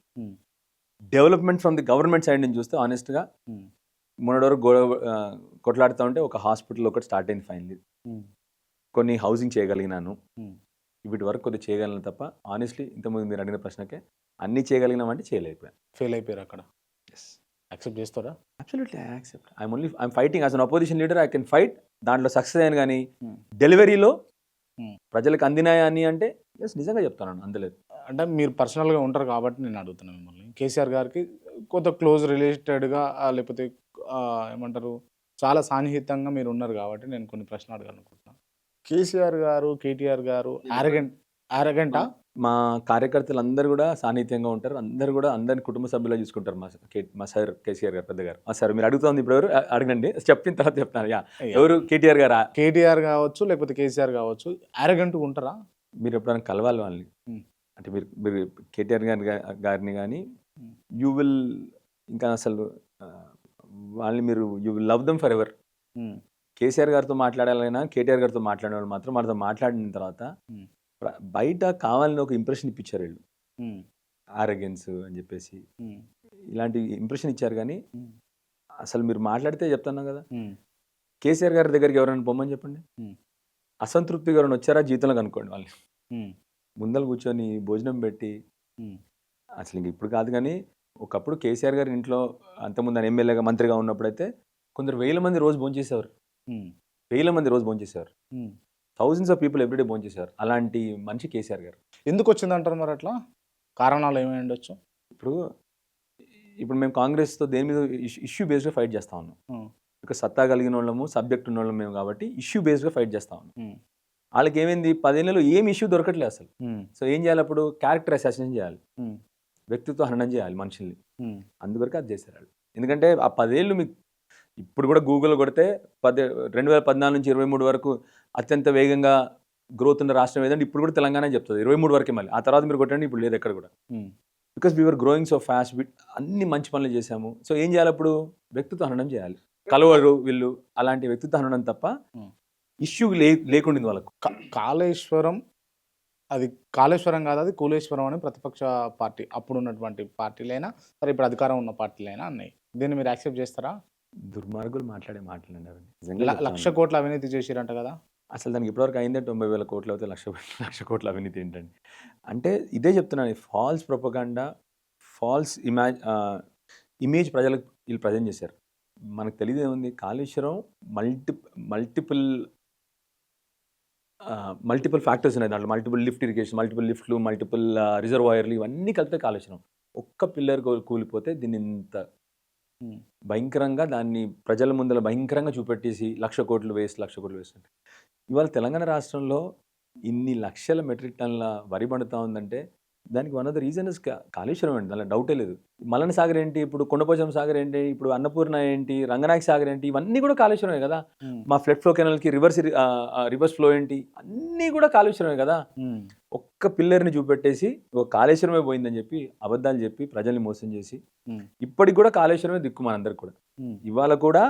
Development from the government side నుంచి చూస్తే ఆనెస్ట్గా మొన్నటి వరకు కొట్లాడుతూ ఉంటే ఒక హాస్పిటల్ ఒకటి స్టార్ట్ అయింది ఫైనల్లీ. కొన్ని హౌసింగ్ చేయగలిగినాను, Hmm. వీటి వరకు కొద్దిగా చేయగలను తప్ప ఆనెస్ట్లీ ఇంతకుముందు మీరు అడిగిన ప్రశ్నకే అన్నీ చేయగలిగినామంటే చేయలేకపోయాను. ఫెయిల్ అయిపోయారు అక్కడ. ఎస్, యాక్సెప్ట్ చేస్తారా? Absolutely I accept. I'm fighting as an opposition leader. I can fight. దాంట్లో సక్సెస్ అయ్యాను కానీ Hmm. డెలివరీలో Hmm. ప్రజలకు అందినాయా అని అంటే ఎస్ నిజంగా చెప్తాను అందలేదు. అంటే మీరు పర్సనల్గా ఉంటారు కాబట్టి నేను అడుగుతున్నాను మిమ్మల్ని. కేసీఆర్ గారికి కొంత క్లోజ్ రిలేటెడ్గా లేకపోతే ఏమంటారు చాలా సాన్నిహితంగా మీరు ఉన్నారు కాబట్టి నేను కొన్ని ప్రశ్నలు అడగాలనుకుంటున్నాను. కేసీఆర్ గారు, కేటీఆర్ గారు యారగెంటా? మా కార్యకర్తలు అందరూ కూడా సాన్నిహిత్యంగా ఉంటారు. అందరూ కూడా అందరిని కుటుంబ సభ్యులా చూసుకుంటారు. మా సార్ కేసీఆర్ గారు, పెద్ద గారు. సార్ మీరు అడుగుతుంది ఇప్పుడు ఎవరు అడగండి, చెప్పిన తర్వాత చెప్తాను. ఎవరు? కేటీఆర్ గారా? కేటీఆర్ కావచ్చు లేకపోతే కేసీఆర్ కావచ్చు, యారగెంట్గా ఉంటారా? మీరు ఎప్పుడైనా కలవాలి వాళ్ళని, అంటే మీరు కేటీఆర్ గారిని కానీ యూ విల్ ఇంకా అసలు వాళ్ళని మీరు you will love them for ever. KCR గారితో మాట్లాడాలైనా కేటీఆర్ గారితో మాట్లాడే వాళ్ళు మాత్రం మనతో మాట్లాడిన తర్వాత బయట కావాలని ఒక ఇంప్రెషన్ ఇప్పించారు వీళ్ళు. ఆరగెన్స్ అని చెప్పేసి ఇలాంటి ఇంప్రెషన్ ఇచ్చారు. కానీ అసలు మీరు మాట్లాడితే చెప్తున్నాం కదా, కేసీఆర్ గారి దగ్గరికి ఎవరైనా పొమ్మని చెప్పండి, అసంతృప్తిగా ఎవరైనా వచ్చారా జీవితంలో కనుక్కోండి వాళ్ళని. ముందర కూర్చొని భోజనం పెట్టి, అసలు ఇంక ఇప్పుడు కాదు కానీ ఒకప్పుడు కేసీఆర్ గారి ఇంట్లో అంతకుముందు ఆయన ఎమ్మెల్యేగా మంత్రిగా ఉన్నప్పుడైతే కొందరు 1000 మంది రోజు భోంచేసేవారు. 1000 మంది రోజు భోంచేసేవారు. థౌజండ్స్ ఆఫ్ పీపుల్ ఎవ్రీడే భోంచేసేవారు. అలాంటి మనిషి కేసీఆర్ గారు. ఎందుకు వచ్చిందంటారు మరి అట్లా? కారణాలు ఏమై ఉండొచ్చు? ఇప్పుడు మేము కాంగ్రెస్తో దేని మీద ఇష్యూ బేస్డ్గా ఫైట్ చేస్తా ఉన్నాం. ఇక సత్తా కలిగిన వాళ్ళము, సబ్జెక్ట్ ఉన్న వాళ్ళము మేము కాబట్టి ఇష్యూ బేస్డ్గా ఫైట్ చేస్తా ఉన్నాం. వాళ్ళకి ఏమైంది, 10 ఏళ్ళలో ఏం ఇష్యూ దొరకట్లేదు అసలు. సో ఏం చేయాలి అప్పుడు? క్యారెక్టర్ అసాసినేషన్ చేయాలి, వ్యక్తిత్వ హననం చేయాలి మనుషుల్ని. అందువరకు అది చేశారు వాళ్ళు. ఎందుకంటే ఆ 10 ఏళ్ళు మీకు ఇప్పుడు కూడా గూగుల్ కొడితే 2014 నుంచి 23 వరకు అత్యంత వేగంగా గ్రోత్ ఉన్న రాష్ట్రం ఏదంటే ఇప్పుడు కూడా తెలంగాణ చెప్తుంది. 23 వరకే. మళ్ళీ ఆ తర్వాత మీరు కొట్టండి, ఇప్పుడు లేదు ఎక్కడ కూడా. Because we are growing so fast. అన్ని మంచి పనులు చేశాము. సో ఏం చేయాలి అప్పుడు? వ్యక్తిత్వ హననం చేయాలి. కలవరు వీళ్ళు, అలాంటి వ్యక్తిత్వ హననం తప్ప ఇష్యూ లేకుండింది వాళ్ళకు. కాళేశ్వరం, అది కాళేశ్వరం కాదు, అది కూలేశ్వరం అని ప్రతిపక్ష పార్టీ అప్పుడు ఉన్నటువంటి పార్టీలైనా సరే, ఇప్పుడు అధికారం ఉన్న పార్టీలైనా అన్నాయి. దీన్ని మీరు యాక్సెప్ట్ చేస్తారా? దుర్మార్గులు మాట్లాడే మాటలండి అవి. 1,00,000 కోట్ల అవినీతి చేసిరంట కదా. అసలు దానికి ఇప్పటివరకు అయిందే 90,000 కోట్లు అవుతాయి. 1,00,000 కోట్ల అవినీతి ఏంటండి అంటే ఇదే చెప్తున్నాను. ఫాల్స్ ప్రొపగాండా, ఫాల్స్ ఇమేజ్ ప్రజలకు వీళ్ళు ప్రజెంట్ చేశారు. మనకు తెలియదు ఏముంది, కాళేశ్వరం మల్టిపుల్ ఫ్యాక్టర్స్ ఉన్నాయి దాంట్లో. మల్టిపుల్ లిఫ్ట్ ఇరిగేషన్, మల్టిపుల్ లిఫ్ట్లు, మల్టిపుల్ రిజర్వాయర్లు, ఇవన్నీ కలిపితే కాళేశ్వరం. ఒక్క పిల్లర్ కూలిపోతే దీన్ని ఇంత భయంకరంగా దాన్ని ప్రజల ముందర భయంకరంగా చూపెట్టేసి 1,00,000 కోట్లు వేస్ట్, 1,00,000 కోట్లు వేస్ట్ అంటే. ఇవాళ తెలంగాణ రాష్ట్రంలో ఇన్ని లక్షల మెట్రిక్ టన్నుల వరి పండుతా ఉందంటే దానికి one of the reason is Kaleshwaram అండి, దానిలో డౌటే లేదు. మల్లన సాగర్ ఏంటి, ఇప్పుడు కొండపోచం సాగర్ ఏంటి, ఇప్పుడు అన్నపూర్ణ ఏంటి, రంగనాయక సాగర్ ఏంటి, ఇవన్నీ కూడా కాళేశ్వరమే కదా. మా ఫ్లడ్ ఫ్లో కెనాల్కి రివర్స్ ఫ్లో ఏంటి, అన్నీ కూడా కాళేశ్వరమే కదా. ఒక్క పిల్లర్ని చూపెట్టేసి ఒక కాళేశ్వరమే పోయిందని చెప్పి అబద్ధాలు చెప్పి ప్రజల్ని మోసం చేసి ఇప్పటికి కూడా కాళేశ్వరమే దిక్కు మనందరికి కూడా. ఇవాళ కూడా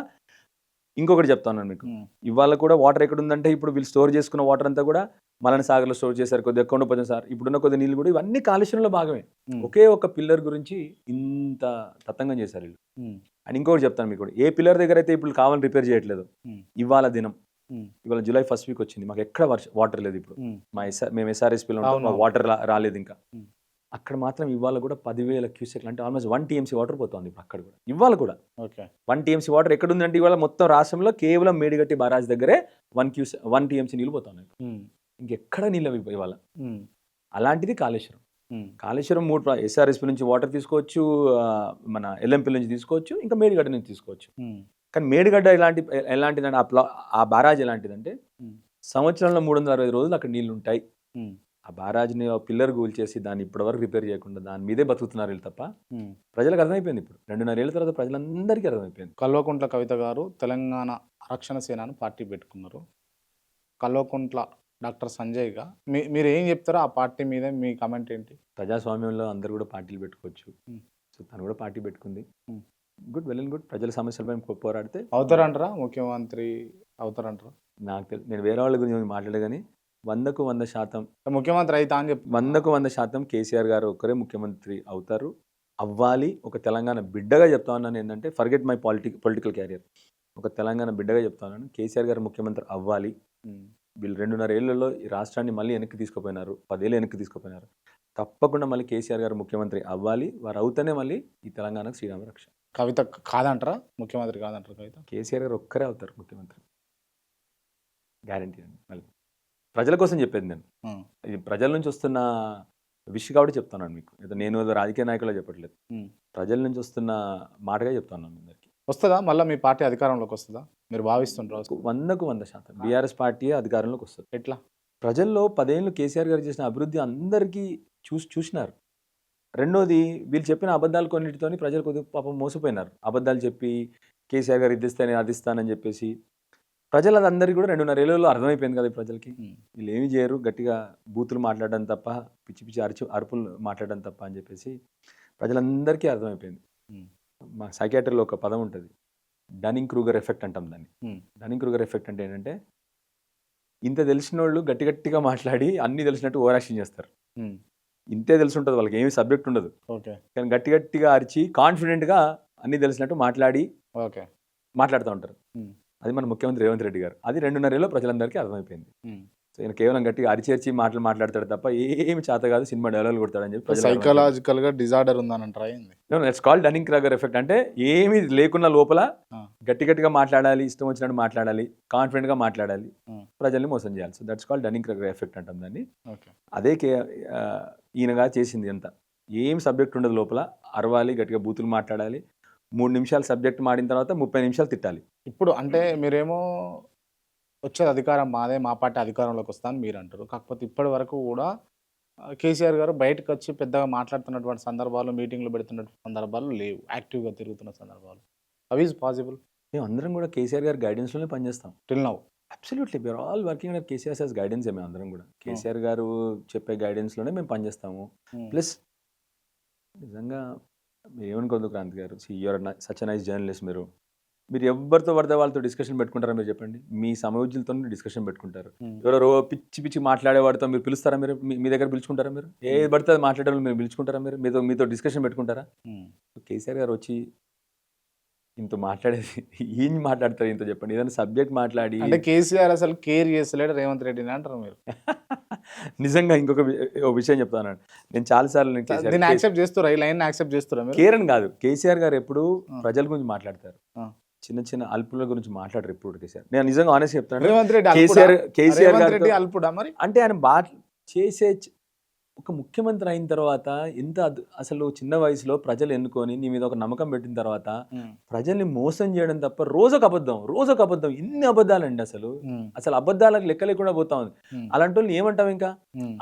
ఇంకొకటి చెప్తాను మీకు, ఇవాళ కూడా వాటర్ ఎక్కడ ఉందంటే ఇప్పుడు వీళ్ళు స్టోర్ చేసుకున్న వాటర్ అంతా కూడా మల్లన సాగర్లో స్టోర్ చేశారు, కొద్దిగా కొండపోచం సార్, ఇప్పుడున్న కొద్ది నీళ్ళు కూడా ఇవన్నీ కాళేశ్వరంలో భాగమే. ఒకే ఒక పిల్లర్ గురించి ఇంత తతంగం చేశారు వీళ్ళు. అండ్ ఇంకొకటి చెప్తాను మీకు కూడా, ఏ పిల్లర్ దగ్గర అయితే ఇప్పుడు కావాలని రిపేర్ చేయట్లేదు, ఇవాళ దినం, ఇవాళ జూలై 1st వీక్ వచ్చింది, మాకు ఎక్కడ వాటర్ లేదు. ఇప్పుడు మేము SRSPలో ఉంటాం, మాకు వాటర్ రాలేదు ఇంకా. అక్కడ మాత్రం ఇవాళ కూడా 10,000 క్యూసెక్లు అంటే ఆల్మోస్ట్ 1 TMC వాటర్ పోతుంది ఇప్పుడు అక్కడ కూడా. ఇవాళ కూడా 1 TMC వాటర్ ఎక్కడ ఉందంటే ఇవాళ మొత్తం రాష్ట్రంలో కేవలం మేడిగట్టి బారాజ్ దగ్గరే 1 TMC నీళ్ళు పోతున్నాయి. ఇంకెక్కడ నీళ్ళు ఇవాళ. అలాంటిది కాళేశ్వరం. కాళేశ్వరం 3 SRSP నుంచి వాటర్ తీసుకోవచ్చు, మన LMP నుంచి తీసుకోవచ్చు, ఇంకా మేడిగడ్డ నుంచి తీసుకోవచ్చు. కానీ మేడిగడ్డ ఎలాంటిదంటే ఆ బారాజ్ ఎలాంటిదంటే సంవత్సరంలో 360 రోజులు అక్కడ నీళ్ళు ఉంటాయి. ఆ బారాజ్ని పిల్లర్ కూల్చేసి దాన్ని ఇప్పటివరకు రిపేర్ చేయకుండా దాని మీదే బతుకుతున్నారు వీళ్ళు తప్ప. ప్రజలకు అర్థమైపోయింది ఇప్పుడు 2.5 ఏళ్ల తర్వాత ప్రజలందరికీ అర్థమైపోయింది. కల్వకుంట్ల కవిత గారు తెలంగాణ రక్షణ సేనను పార్టీ పెట్టుకున్నారు. కల్వకుంట్ల డాక్టర్ సంజయ్గా మీరు ఏం చెప్తారో ఆ పార్టీ మీద మీ కమెంట్ ఏంటి? ప్రజాస్వామ్యంలో అందరు కూడా పార్టీలు పెట్టుకోవచ్చు. సో తను కూడా పార్టీ పెట్టుకుంది. Good, well and good. ప్రజల సమస్యలపై పోరాడితే అవుతారంటారా? ముఖ్యమంత్రి అవుతారంటారా? నాకు తెలియదు, నేను వేరే వాళ్ళ గురించి మాట్లాడే కానీ 100కు 100% ముఖ్యమంత్రి అవుతా అని చెప్పి 100కు 100% కేసీఆర్ గారు ఒక్కరే ముఖ్యమంత్రి అవుతారు, అవ్వాలి. ఒక తెలంగాణ బిడ్డగా చెప్తా ఉన్నాను ఏంటంటే, ఫర్గెట్ మై పొలిటికల్ క్యారియర్, ఒక తెలంగాణ బిడ్డగా చెప్తా ఉన్నాను, కేసీఆర్ గారు ముఖ్యమంత్రి అవ్వాలి. వీళ్ళు 2.5 ఏళ్లలో ఈ రాష్ట్రాన్ని మళ్ళీ వెనక్కి తీసుకుపోయినారు, 10 ఏళ్ళు వెనక్కి తీసుకుపోయినారు. తప్పకుండా మళ్ళీ కేసీఆర్ గారు ముఖ్యమంత్రి అవ్వాలి. వారు అవుతేనే మళ్ళీ ఈ తెలంగాణకు శ్రీరామ రక్ష. కవిత కాదంటారా? ముఖ్యమంత్రి కాదంటారా కవిత? కేసీఆర్ గారు ఒక్కరే అవుతారు ముఖ్యమంత్రి, గ్యారంటీ అండి. మళ్ళీ ప్రజల కోసం చెప్పేది నేను, ఇది ప్రజల నుంచి వస్తున్న విషయం కాబట్టి చెప్తున్నాను మీకు. నేను ఏదో రాజకీయ నాయకులు చెప్పట్లేదు, ప్రజల నుంచి వస్తున్న మాటగా చెప్తున్నాను అందరికి. వస్తుందా మళ్ళీ మీ పార్టీ అధికారంలోకి వస్తుందా మీరు భావిస్తుంటారు? 100% బీఆర్ఎస్ పార్టీ అధికారంలోకి వస్తుంది. ఎట్లా? ప్రజల్లో 10 ఏళ్ళు కేసీఆర్ గారు చేసిన అభివృద్ధి అందరికీ చూసినారు. రెండోది, వీళ్ళు చెప్పిన అబద్ధాలు కొన్నిటితోని ప్రజలు కొద్దిగా పాపం మోసపోయినారు. అబద్ధాలు చెప్పి కేసీఆర్ గారు ఇదిస్తానని అది ఇస్తానని చెప్పేసి ప్రజలు అందరికీ కూడా 2.5 ఏళ్ళలో అర్థమైపోయింది కదా ఈ ప్రజలకి. వీళ్ళు ఏమి చేయరు, గట్టిగా బూతులు మాట్లాడడం తప్ప, పిచ్చి పిచ్చి అరుపులు మాట్లాడడం తప్ప అని చెప్పేసి ప్రజలందరికీ అర్థమైపోయింది. మా సైకాట్రీలో ఒక పదం ఉంటుంది, డన్నింగ్ క్రూగర్ ఎఫెక్ట్ అంటాం దాన్ని. డన్నింగ్ క్రూగర్ ఎఫెక్ట్ అంటే ఏంటంటే, ఇంత తెలిసిన వాళ్ళు గట్టి గట్టిగా మాట్లాడి అన్ని తెలిసినట్టు ఓవర్ యాక్షన్ చేస్తారు. ఇంతే తెలిసి ఉంటుంది వాళ్ళకి, ఏమి సబ్జెక్ట్ ఉండదు, కానీ గట్టి గట్టిగా అరిచి కాన్ఫిడెంట్గా అన్ని తెలిసినట్టు మాట్లాడుతూ ఉంటారు. అది మన ముఖ్యమంత్రి రేవంత్ రెడ్డి గారు. అది 2.5 ఏళ్ళలో ప్రజలందరికీ అర్థమైపోయింది. సో ఈయన కేవలం గట్టిగా అరిచేర్చి మాట్లాడతాడు తప్ప ఏమి చేత కాదు, సినిమా డైలాగులు కొడతాడని చెప్పి. సైకలాజికల్ గా డిజార్డర్ ఉందని అంటారా? It's called dunning Kruger effect. అంటే ఏమి లేకున్నా లోపల గట్టిగా మాట్లాడాలి, ఇష్టం వచ్చినట్టు మాట్లాడాలి, కాన్ఫిడెంట్ గా మాట్లాడాలి, ప్రజల్ని మోసం చేయాలి. So that's called dunning Kruger effect అంటాం దాన్ని. అదే ఈయనగా చేసింది. ఎంత ఏం సబ్జెక్ట్ ఉండదు, లోపల అరవాలి, గట్టిగా బూతులు మాట్లాడాలి, 3 నిమిషాలు సబ్జెక్ట్ మాడిన తర్వాత 30 నిమిషాలు తిట్టాలి. ఇప్పుడు అంటే మీరేమో వచ్చేది అధికారం మాదే, మా పార్టీ అధికారంలోకి వస్తాను మీరు అంటారు. కాకపోతే ఇప్పటి వరకు కూడా కేసీఆర్ గారు బయటకు వచ్చి పెద్దగా మాట్లాడుతున్నటువంటి సందర్భాలు, మీటింగ్లు పెడుతున్నటువంటి సందర్భాలు లేవు, యాక్టివ్గా తిరుగుతున్న సందర్భాలు. How is possible? మేము అందరం కూడా కేసీఆర్ గారి గైడెన్స్లోనే పనిచేస్తాం till now. Absolutely we are all working under KCR sir's guidance. మేము అందరం కూడా కేసీఆర్ గారు చెప్పే గైడెన్స్లోనే మేము పనిచేస్తాము. ప్లస్ నిజంగా మీరు ఏమనుకోదు క్రాంతి గారు, యూఆర్ సచ్ నైస్ జర్నలిస్ట్. మీరు ఎవరితో పడితే వాళ్ళతో డిస్కషన్ పెట్టుకుంటారా? మీరు చెప్పండి. మీ సమయోజ్యులతో డిస్కషన్ పెట్టుకుంటారు. ఎవరో పిచ్చి మాట్లాడేవాడితో మీరు పిలుస్తారా? మీ దగ్గర పిలుచుకుంటారా? మీరు ఏ పడితే అది మాట్లాడే మీరు పిలుచుకుంటారా? మీతో డిస్కషన్ పెట్టుకుంటారా? కేసీఆర్ గారు వచ్చి ఇంత మాట్లాడేది ఏం మాట్లాడతారు? ఇంత చెప్పండి, ఏదైనా సబ్జెక్ట్ మాట్లాడి. అంటే కేసీఆర్ అసలు కేర్ చేస్తలేడు రేవంత్ రెడ్డిని అంటారు మీరు? నిజంగా ఇంకొక విషయం చెప్తాను. నేను చాలాసార్లు యాక్సెప్ట్ చేస్తారా? ఈ లైన్ యాక్సెప్ట్ చేస్తారా? కేర్ అని కాదు, కేసీఆర్ గారు ఎప్పుడు ప్రజల గురించి మాట్లాడతారు, చిన్న అల్పుల గురించి మాట్లాడరు ఎప్పుడు కేసీఆర్. నేను నిజంగా ఆనెస్ట్ చెప్తాను. కేసీఆర్ గారు అల్పుడా మరి? అంటే ఆయన చేసే ఒక ముఖ్యమంత్రి అయిన తర్వాత ఎంత అసలు చిన్న వయసులో ప్రజలు ఎన్నుకొని నీ మీద ఒక నమ్మకం పెట్టిన తర్వాత ప్రజల్ని మోసం చేయడం తప్ప రోజొక అబద్ధం, ఇన్ని అబద్ధాలండి. అసలు అబద్ధాలకు లెక్క లేకుండా పోతా ఉంది. అలాంటి వాళ్ళు ఏమంటాం? ఇంకా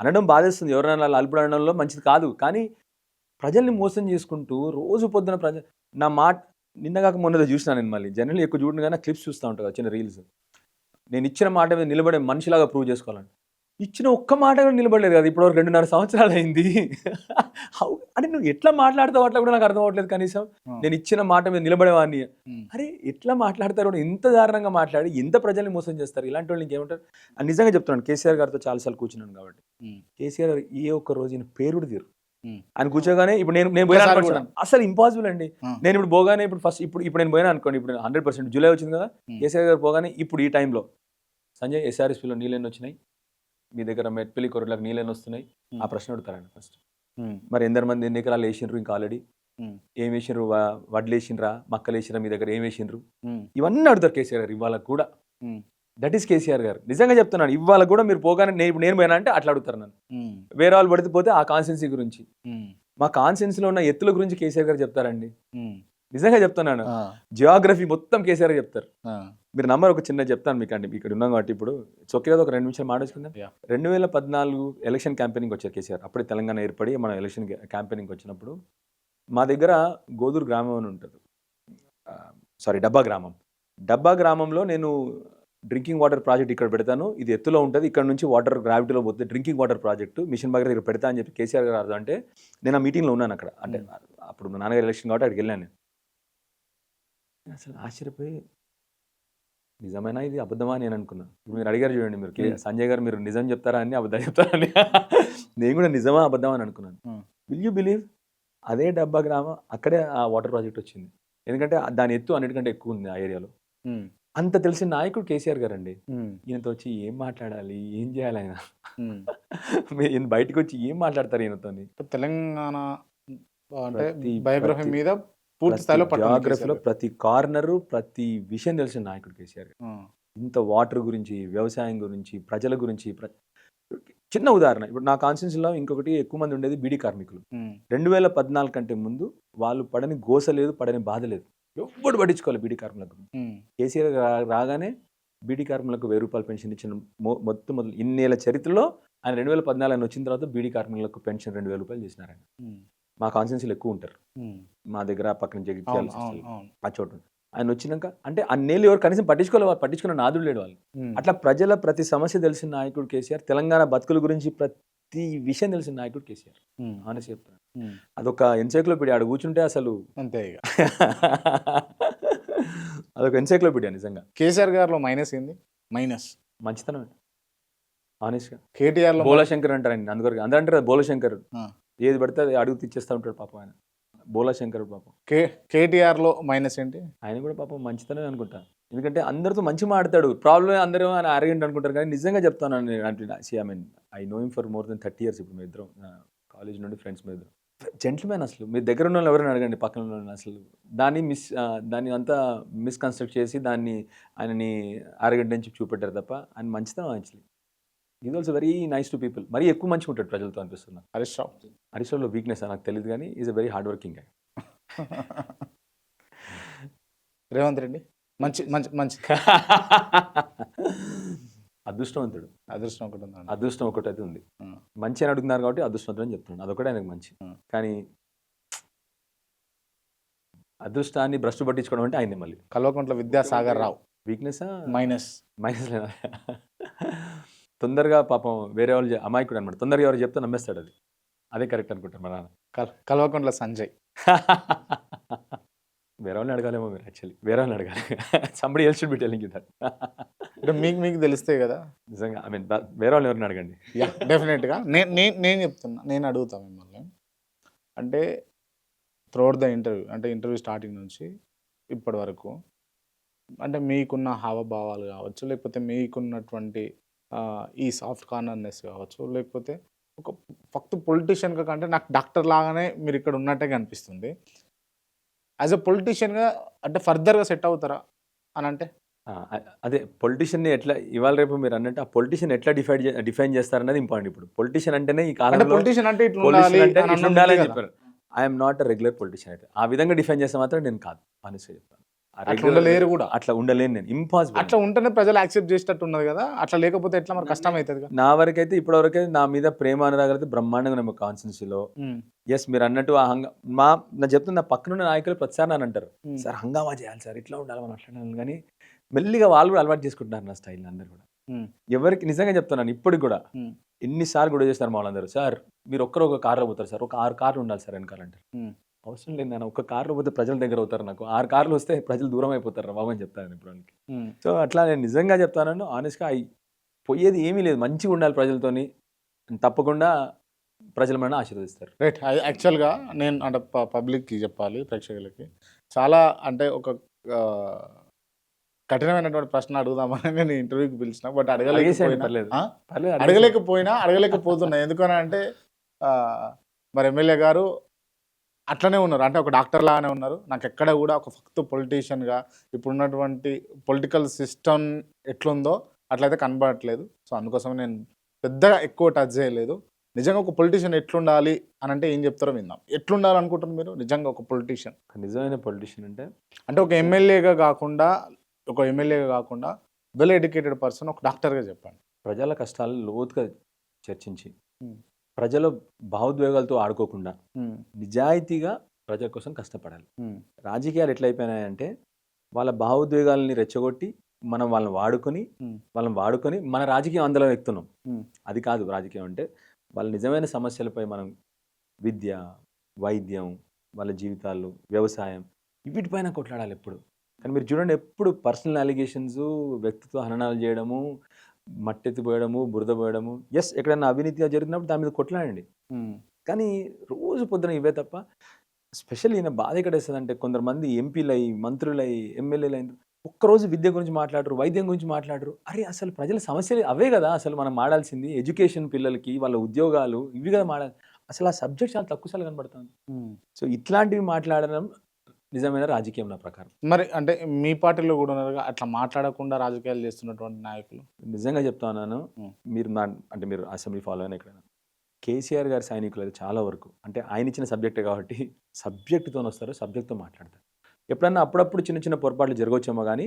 అనడం బాధేస్తుంది, ఎవరైనా అల్పుడు అనడంలో మంచిది కాదు. కానీ ప్రజల్ని మోసం చేసుకుంటూ రోజు పొద్దున నా మాట నిన్నగాక మొన్నదో చూసినా నేను. మళ్ళీ జనరల్ ఎక్కువ చూడను కానీ క్లిప్స్ చూస్తూ ఉంటాను కదా, చిన్న రీల్స్. నేను ఇచ్చిన మాట మీద నిలబడే మనిషిలాగా ప్రూవ్ చేసుకోవాలండి. ఇచ్చిన ఒక్క మాట కూడా నిలబడలేదు కదా, ఇప్పుడు 2.5 సంవత్సరాలు అయింది. అంటే నువ్వు ఎట్లా మాట్లాడతావు అట్లా కూడా నాకు అర్థం అవ్వట్లేదు. కనీసం నేను ఇచ్చిన మాట మీద నిలబడేవాడిని. అరే ఎట్లా మాట్లాడతారు? ఇంత దారుణంగా మాట్లాడి ఎంత ప్రజల్ని మోసం చేస్తారు? ఇలాంటి వాళ్ళు ఇంకేమంటారు? నిజంగా చెప్తున్నాను, కేసీఆర్ గారితో చాలాసార్లు కూర్చున్నాను కాబట్టి. కేసీఆర్ గారు ఏ ఒక్క రోజు ఈయన పేరుడు తీరు. ఆయన కూర్చోగానే ఇప్పుడు నేను పోయినా అసలు ఇంపాసిబుల్ అండి. నేను ఇప్పుడు పోగానే ఇప్పుడు నేను పోయినా అనుకోండి, ఇప్పుడు 100% జూలై వచ్చింది కదా, కేసీఆర్ గారు పోగానే ఇప్పుడు ఈ టైంలో సంజయ్ SRSPలో నీళ్ళెన్ని వచ్చినాయి, మీ దగ్గర మెట్పల్లి కొరలకు నీళ్ళెన్ని వస్తున్నాయి, ఆ ప్రశ్న అడుగుతారండి ఫస్ట్. మరి ఎందరు మంది ఎన్ని ఎకరాలు వేసిండ్రు, ఇంకా ఆల్రెడీ ఏం వేసిండ్రు, వడ్లు వేసిండ్రా, మక్కలు వేసిండ్రా, మీ దగ్గర ఏం వేసిండ్రు, ఇవన్నీ అడుగుతారు కేసీఆర్ గారు. ఇవాళ కూడా దట్ ఈస్ కేసీఆర్ గారు. నిజంగా చెప్తున్నాను, ఇవాళ కూడా మీరు పోగానే నేను పోయినా అంటే అట్లా అడుగుతారు నన్ను. వేరే వాళ్ళు పడితే పోతే ఆ కాన్స్టిట్యున్సీ గురించి, మా కాన్స్టిట్యున్సీలో ఉన్న ఎత్తుల గురించి కేసీఆర్ గారు చెప్తారండి. నిజంగా చెప్తున్నాను, జియోగ్రఫీ మొత్తం కేసీఆర్ చెప్తారు. మీరు నంబర్ ఒక చిన్న చెప్తాను మీకు అండి, ఇక్కడ ఉన్నాం కాబట్టి ఇప్పుడు చొక్కే కదా ఒక 2 నిమిషాలు మాట్లాడుకుందాం. 2014 ఎలక్షన్ క్యాంపెయినింగ్ వచ్చారు కేసీఆర్. అప్పుడే తెలంగాణ ఏర్పడి మనం ఎలక్షన్ క్యాంపెయినింగ్ వచ్చినప్పుడు మా దగ్గర గోదూరు గ్రామం అని ఉంటుంది, డబ్బా గ్రామంలో నేను డ్రింకింగ్ వాటర్ ప్రాజెక్ట్ ఇక్కడ పెడతాను, ఇది ఎత్తులో ఉంటుంది, ఇక్కడ నుంచి వాటర్ గ్రావిటీలో పోతే drinking water project mission Bhagiratha ఇక్కడ పెడతా అని చెప్పి కేసీఆర్ గారు అర్థం. అంటే నేను ఆ మీటింగ్లో ఉన్నాను అక్కడ. అంటే అప్పుడు మా నాన్నగారు ఎలక్షన్ కాబట్టి అక్కడికి వెళ్ళాను నేను. అసలు ఆశ్చర్యపోయి నిజమైనా ఇది అబద్ధమా అని నేను అనుకున్నాను. ఇప్పుడు మీరు అడిగారు చూడండి, మీరు సంజయ్ గారు మీరు నిజం చెప్తారా అని అబద్ధం చెప్తారా అని. నేను కూడా నిజమా అబద్ధమా అని అనుకున్నాను. విల్ యూ బిలీవ్, అదే డబ్బా గ్రామం అక్కడే ఆ వాటర్ ప్రాజెక్ట్ వచ్చింది. ఎందుకంటే దాని ఎత్తు అన్నిటికంటే ఎక్కువ ఉంది ఆ ఏరియాలో. అంత తెలిసిన నాయకుడు కేసీఆర్ గారండి. ఈయనతో వచ్చి ఏం మాట్లాడాలి, ఏం చేయాలి ఆయన? ఈయన బయటకు వచ్చి ఏం మాట్లాడతారు ఈయనతోని? తెలంగాణ అంటే ప్రతి బయోగ్రఫీ ప్రతి మీద పూర్తి స్థాయిలో జియోగ్రఫీలో ప్రతి కార్నరు, ప్రతి విషయం తెలిసిన నాయకుడు కేసీఆర్ గారు. ఇంత వాటర్ గురించి, వ్యవసాయం గురించి, ప్రజల గురించి చిన్న ఉదాహరణ, ఇప్పుడు నా కాన్స్టిట్యూన్సీలో ఇంకొకటి ఎక్కువ మంది ఉండేది బీడీ కార్మికులు. 2014 కంటే ముందు వాళ్ళు పడని గోస లేదు, పడని బాధ లేదు. ఎవ్వడు పట్టించుకోవాలి బీడీ కార్మికుల గురించి. కేసీఆర్ రాగానే బీడీ కార్మికులకు 1000 రూపాయలు పెన్షన్ ఇచ్చిన మొదలు ఇన్నేళ్ల చరిత్రలో ఆయన 2014 ఆయన వచ్చిన తర్వాత బీడీ కార్మికులకు పెన్షన్ 2000 రూపాయలు చేసినారు ఆయన. మా కాన్స్టిట్యూన్సీలో ఎక్కువ ఉంటారు, మా దగ్గర పక్కన జగిత్యాల ఆ చోటు. ఆయన వచ్చినాక అంటే అన్నేళ్ళు ఎవరు కనీసం పట్టించుకున్న నాదుడు లేడు వాళ్ళు. అట్లా ప్రజల ప్రతి సమస్య తెలిసిన నాయకుడు కేసీఆర్. తెలంగాణ బతుకుల గురించి ప్రతి విషయం తెలిసిన నాయకుడు కేసీఆర్. ఆనెస్ట్ చెప్తాను, అదొక ఎన్సైక్లోపీడియా. ఆడ కూర్చుంటే అసలు అంతే. అదొక ఎన్సైక్లోపీడియా నిజంగా. కేసీఆర్ గారిలో మైనస్ ఏంది? మైనస్ మంచితనం. ఆనెస్ట్గా కేటీఆర్ లో బోలాశంకర్ అంటారు ఆయన. అందరు అంటారు బోలాశంకర్, ఏది పడితే అది అడుగు తెచ్చేస్తూ ఉంటాడు పాపం ఆయన. బోలాశంకర్ పాపం. కేటీఆర్ లో మైనస్ ఏంటి? ఆయన కూడా పాపం మంచితనం అనుకుంటా, ఎందుకంటే అందరితో మంచి మాట్లాడతాడు. ప్రాబ్లం అందరూ ఆయన అరగంట అనుకుంటారు, కానీ నిజంగా చెప్తాను I know him for more than 30 years. ఇప్పుడు మీ ఇద్దరం కాలేజ్ నుండి ఫ్రెండ్స్, మీ ఇద్దరం జెంట్మెన్. అసలు మీ దగ్గర ఉన్న వాళ్ళు ఎవరైనా అడగండి, పక్కన ఉన్న వాళ్ళు. అసలు దాన్ని అంతా మిస్కన్స్ట్రక్ట్ చేసి దాన్ని ఆయనని అరగంట నుంచి చూపెట్టారు తప్ప ఆయన మంచితనం actually. Is also very nice to people. మరీ ఎక్కువ మంచిగా ఉంటాడు ప్రజలతో అనిపిస్తుంది. హరీష్ రావులో వీక్నెస్ నాకు తెలియదు, కానీ is a very hard working guy. Revanth Reddy మంచి మంచి మంచి అదృష్టవంతుడు. అదృష్టం ఒకటి ఉంది. అదృష్టం ఒకటి అయితే ఉంది. మంచి అని అడుగుతున్నారు కాబట్టి అదృష్టవంతుడు అని చెప్తున్నాను. అదొకటే ఆయనకు మంచి. కానీ అదృష్టాన్ని భ్రష్టు పట్టించుకోవడం అంటే ఆయనే. మళ్ళీ కల్వకుంట్ల విద్యాసాగర్ రావు వీక్నెస్ మైనస్ లేదా? తొందరగా పాపం వేరే వాళ్ళు అమాయకుడు అనమాట. తొందరగా ఎవరు చెప్తే నమ్మేస్తాడు, అది అదే కరెక్ట్ అనుకుంటారు మా నాన్న. కల్వకుంట్ల సంజయ్ వేరే వాళ్ళని అడగాలేమో మీరు. యాక్చువల్లీ వేరే వాళ్ళని అడగాలి. Somebody else should be telling you that. అంటే మీకు తెలిస్తే కదా నిజంగా. ఐ మీన్ వేరే వాళ్ళని ఎవరిని అడగండి. డెఫినెట్గా నేను చెప్తున్నా, నేను అడుగుతాను మిమ్మల్ని. అంటే త్రూఅవుట్ ద ఇంటర్వ్యూ, అంటే ఇంటర్వ్యూ స్టార్టింగ్ నుంచి ఇప్పటి వరకు, అంటే మీకున్న హావభావాలు కావచ్చు, లేకపోతే మీకున్నటువంటి ఈ సాఫ్ట్ కార్నర్నెస్ కావచ్చు, లేకపోతే ఒక ఫక్త్ పొలిటీషియన్గా కంటే నాకు డాక్టర్ లాగానే మీరు ఇక్కడ ఉన్నట్టే కనిపిస్తుంది. యాజ్ ఎ పొలిటీషియన్గా అంటే ఫర్దర్గా సెట్ అవుతారా అని అంటే? అదే పొలిటీషియన్ని ఎట్లా ఇవాళ రేపు మీరు అన్నట్టు ఆ పొలిటీషియన్ ఎట్లా డిఫైన్ చేస్తారన్నది ఇంపార్టెంట్. ఇప్పుడు పొలిటీషియన్ అంటేనే ఈ కాలంలో పొలిటీషియన్ అంటే ఇట్లా ఉండాలని చెప్పారు. I'm not a regular politician. అయితే ఆ విధంగా డిఫైన్ చేస్తే మాత్రం నేను కాదు, ఆనెస్ట్గా చెప్తాను. అట్లా ఉండలేరు కూడా. అట్లా ఉండలేను నేను, ఇంపాసిబుల్. అట్లా ఉంటేనే ప్రజలు యాక్సెప్ట్ చేసేటట్టు ఉన్నది కదా, అట్లా లేకపోతే ఎట్లా మరి కష్టం అవుతుంది. నా వరకైతే ఇప్పటివరకైతే నా మీద ప్రేమ అనురాగాలైతే బ్రహ్మాండంగా నమ్మ కాన్స్టిట్యూన్సీలో. ఎస్ మీరు అన్నట్టు ఆ నా చెప్తున్న నా పక్కనున్న నాయకులు ప్రతిసారి నన్ను అంటారు, సార్ హంగామా చేయాలి సార్, ఇట్లా ఉండాలి మనం అట్లా ఉండాలి. కానీ మెల్లిగా వాళ్ళు కూడా అలవాటు చేసుకుంటున్నారు నా స్టైల్. అందరు కూడా ఎవరికి నిజంగా చెప్తున్నాను, ఇప్పటికి కూడా ఎన్నిసార్లు కూడా చేస్తారు మా వాళ్ళందరూ, సార్ మీరు ఒక కార్లో పోతారు సార్, ఒక 6 కార్లు ఉండాలి సార్ వెనకాలంటారు. అవసరం లేదు నాన్న, ఒక కార్లో పోతే ప్రజల దగ్గర అవుతారు, నాకు 6 కార్లు వస్తే ప్రజలు దూరం అయిపోతారు బాబు అని చెప్తాను ఇప్పుడు వాళ్ళకి. సో అట్లా నేను నిజంగా చెప్తాను, ఆనెస్ట్గా పోయేది ఏమీ లేదు, మంచిగా ఉండాలి ప్రజలతోని, తప్పకుండా ప్రజలు మనల్ని ఆశీర్వదిస్తారు. రైట్. యాక్చువల్గా నేను అంటే పబ్లిక్కి చెప్పాలి, ప్రేక్షకులకి, చాలా అంటే ఒక కఠినమైనటువంటి ప్రశ్న అడుగుదామని నేను ఇంటర్వ్యూకి పిలిచిన, బట్ అడగలేకపోతున్నా. ఎందుకని అంటే మరి ఎమ్మెల్యే గారు అట్లనే ఉన్నారు, అంటే ఒక డాక్టర్ లాగానే ఉన్నారు. నాకు ఎక్కడ కూడా ఒక ఫక్త్ పొలిటీషియన్గా ఇప్పుడున్నటువంటి పొలిటికల్ సిస్టమ్ ఎట్లుందో అట్లయితే కనబడట్లేదు. సో అందుకోసం నేను పెద్దగా ఎక్కువ టచ్ చేయలేదు. నిజంగా ఒక పొలిటీషియన్ ఎట్లుండాలి అని అంటే ఏం చెప్తారో విందాం. ఎట్లుండాలనుకుంటున్నారు మీరు నిజంగా ఒక పొలిటీషియన్? నిజమైన పొలిటీషియన్ అంటే ఒక ఎమ్మెల్యేగా కాకుండా వెల్ ఎడ్యుకేటెడ్ పర్సన్, ఒక డాక్టర్గా చెప్పండి. ప్రజల కష్టాలు లోతుగా చర్చించి, ప్రజల భావోద్వేగాలతో ఆడుకోకుండా నిజాయితీగా ప్రజల కోసం కష్టపడాలి. రాజకీయాలు ఎట్లయిపోయినాయంటే వాళ్ళ భావోద్వేగాలని రెచ్చగొట్టి వాళ్ళని వాడుకొని మన రాజకీయం అందులో ఎక్కుతున్నాం. అది కాదు రాజకీయం అంటే. వాళ్ళ నిజమైన సమస్యలపై మనం విద్య, వైద్యం, వాళ్ళ జీవితాలు, వ్యవసాయం వీటిపైన కొట్లాడాలి ఎప్పుడు. కానీ మీరు చూడండి, ఎప్పుడు పర్సనల్ అలిగేషన్స్, వ్యక్తిత్వ హననాలు చేయడము, మట్టెత్తిపోయడము, బురద పోయడము. ఎస్, ఎక్కడైనా అవినీతిగా జరిగినప్పుడు దాని మీద కొట్లాడండి, కానీ రోజు పొద్దున ఇవే తప్ప. స్పెషల్ ఈయన బాధ ఎక్కడ వేస్తుందంటే, కొందరు మంది ఎంపీలై, మంత్రులై, ఎమ్మెల్యేలు అయిన ఒక్కరోజు విద్య గురించి మాట్లాడరు, వైద్యం గురించి మాట్లాడరు. అరే అసలు ప్రజల సమస్యలు అవే కదా అసలు మనం మాడాల్సింది. ఎడ్యుకేషన్ పిల్లలకి, వాళ్ళ ఉద్యోగాలు ఇవి కదా మాడాలి. అసలు ఆ సబ్జెక్ట్ చాలా తక్కువ సార్లు కనబడుతుంది. సో ఇట్లాంటివి మాట్లాడడం నిజమైన రాజకీయం నా ప్రకారం. మరి అంటే మీ పార్టీలో కూడా ఉన్నారుగా అట్లా మాట్లాడకుండా రాజకీయాలు చేస్తున్నటువంటి నాయకులు? నిజంగా చెప్తా ఉన్నాను. మీరు అంటే మీరు అసెంబ్లీ ఫాలో అయినా ఎక్కడైనా కేసీఆర్ గారి సైనికులు అయితే చాలా వరకు అంటే ఆయన ఇచ్చిన సబ్జెక్టే కాబట్టి సబ్జెక్టుతో వస్తారు, సబ్జెక్ట్తో మాట్లాడతారు. ఎప్పుడన్నా అప్పుడప్పుడు చిన్న చిన్న పొరపాట్లు జరగవచ్చేమో కానీ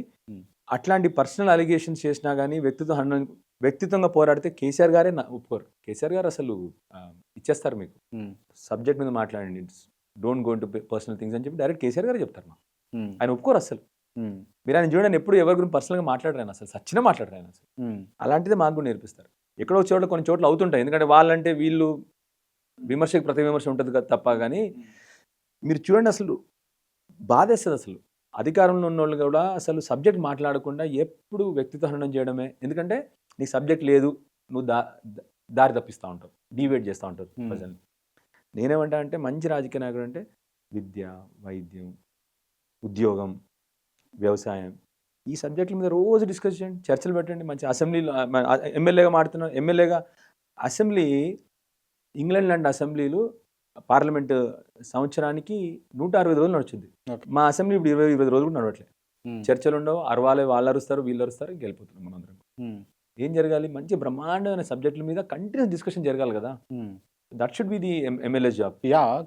అట్లాంటి పర్సనల్ అలిగేషన్స్ చేసినా కానీ వ్యక్తిత్వంగా పోరాడితే కేసీఆర్ గారే ఒప్పుకోరు. కేసీఆర్ గారు అసలు ఇచ్చేస్తారు మీకు సబ్జెక్ట్ మీద మాట్లాడండి, don't go to personal things అని చెప్పి డైరెక్ట్ కేసీఆర్ గారే చెప్తారు. ఆయన ఒప్పుకోరు అసలు. మీరు ఆయన చూడండి ఎప్పుడు ఎవరి గురించి పర్సనల్గా మాట్లాడరు, అసలు సచ్చిన మాట్లాడరు ఆయన అసలు. అలాంటిదే మాకు కూడా నేర్పిస్తారు. ఎక్కడో చోట్ల కొన్ని చోట్ల అవుతుంటాయి, ఎందుకంటే వాళ్ళంటే వీళ్ళు విమర్శకు ప్రతి విమర్శ ఉంటుంది కదా తప్ప. కానీ మీరు చూడండి అసలు బాధేస్తుంది. అసలు అధికారంలో ఉన్న వాళ్ళు కూడా అసలు సబ్జెక్ట్ మాట్లాడకుండా ఎప్పుడు వ్యక్తిత్వ హననం చేయడమే. ఎందుకంటే నీకు సబ్జెక్ట్ లేదు, నువ్వు దారి తప్పిస్తూ ఉంటావు, డివేట్ చేస్తూ ఉంటావు ప్రజల్ని. నేనేమంటా అంటే మంచి రాజకీయ నాయకుడు అంటే విద్య, వైద్యం, ఉద్యోగం, వ్యవసాయం ఈ సబ్జెక్టుల మీద రోజు డిస్కస్ చేయండి, చర్చలు పెట్టండి. మంచి అసెంబ్లీలో ఎమ్మెల్యేగా మాడుతున్నాను. ఎమ్మెల్యేగా అసెంబ్లీ ఇంగ్లాండ్ లాంటి అసెంబ్లీలు పార్లమెంట్ సంవత్సరానికి 160 రోజులు నడుచుంది. మా అసెంబ్లీ ఇప్పుడు 20 రోజులు కూడా నడవట్లేదు. చర్చలు ఉండవు, అరవాలి, వాళ్ళు అరుస్తారు, వీళ్ళు అరుస్తారు, గెలిపోతున్నాం మనందరం. ఏం జరగాలి? మంచి బ్రహ్మాండమైన సబ్జెక్టుల మీద కంటిన్యూస్ డిస్కషన్ జరగాలి కదా. That should be the MLA job.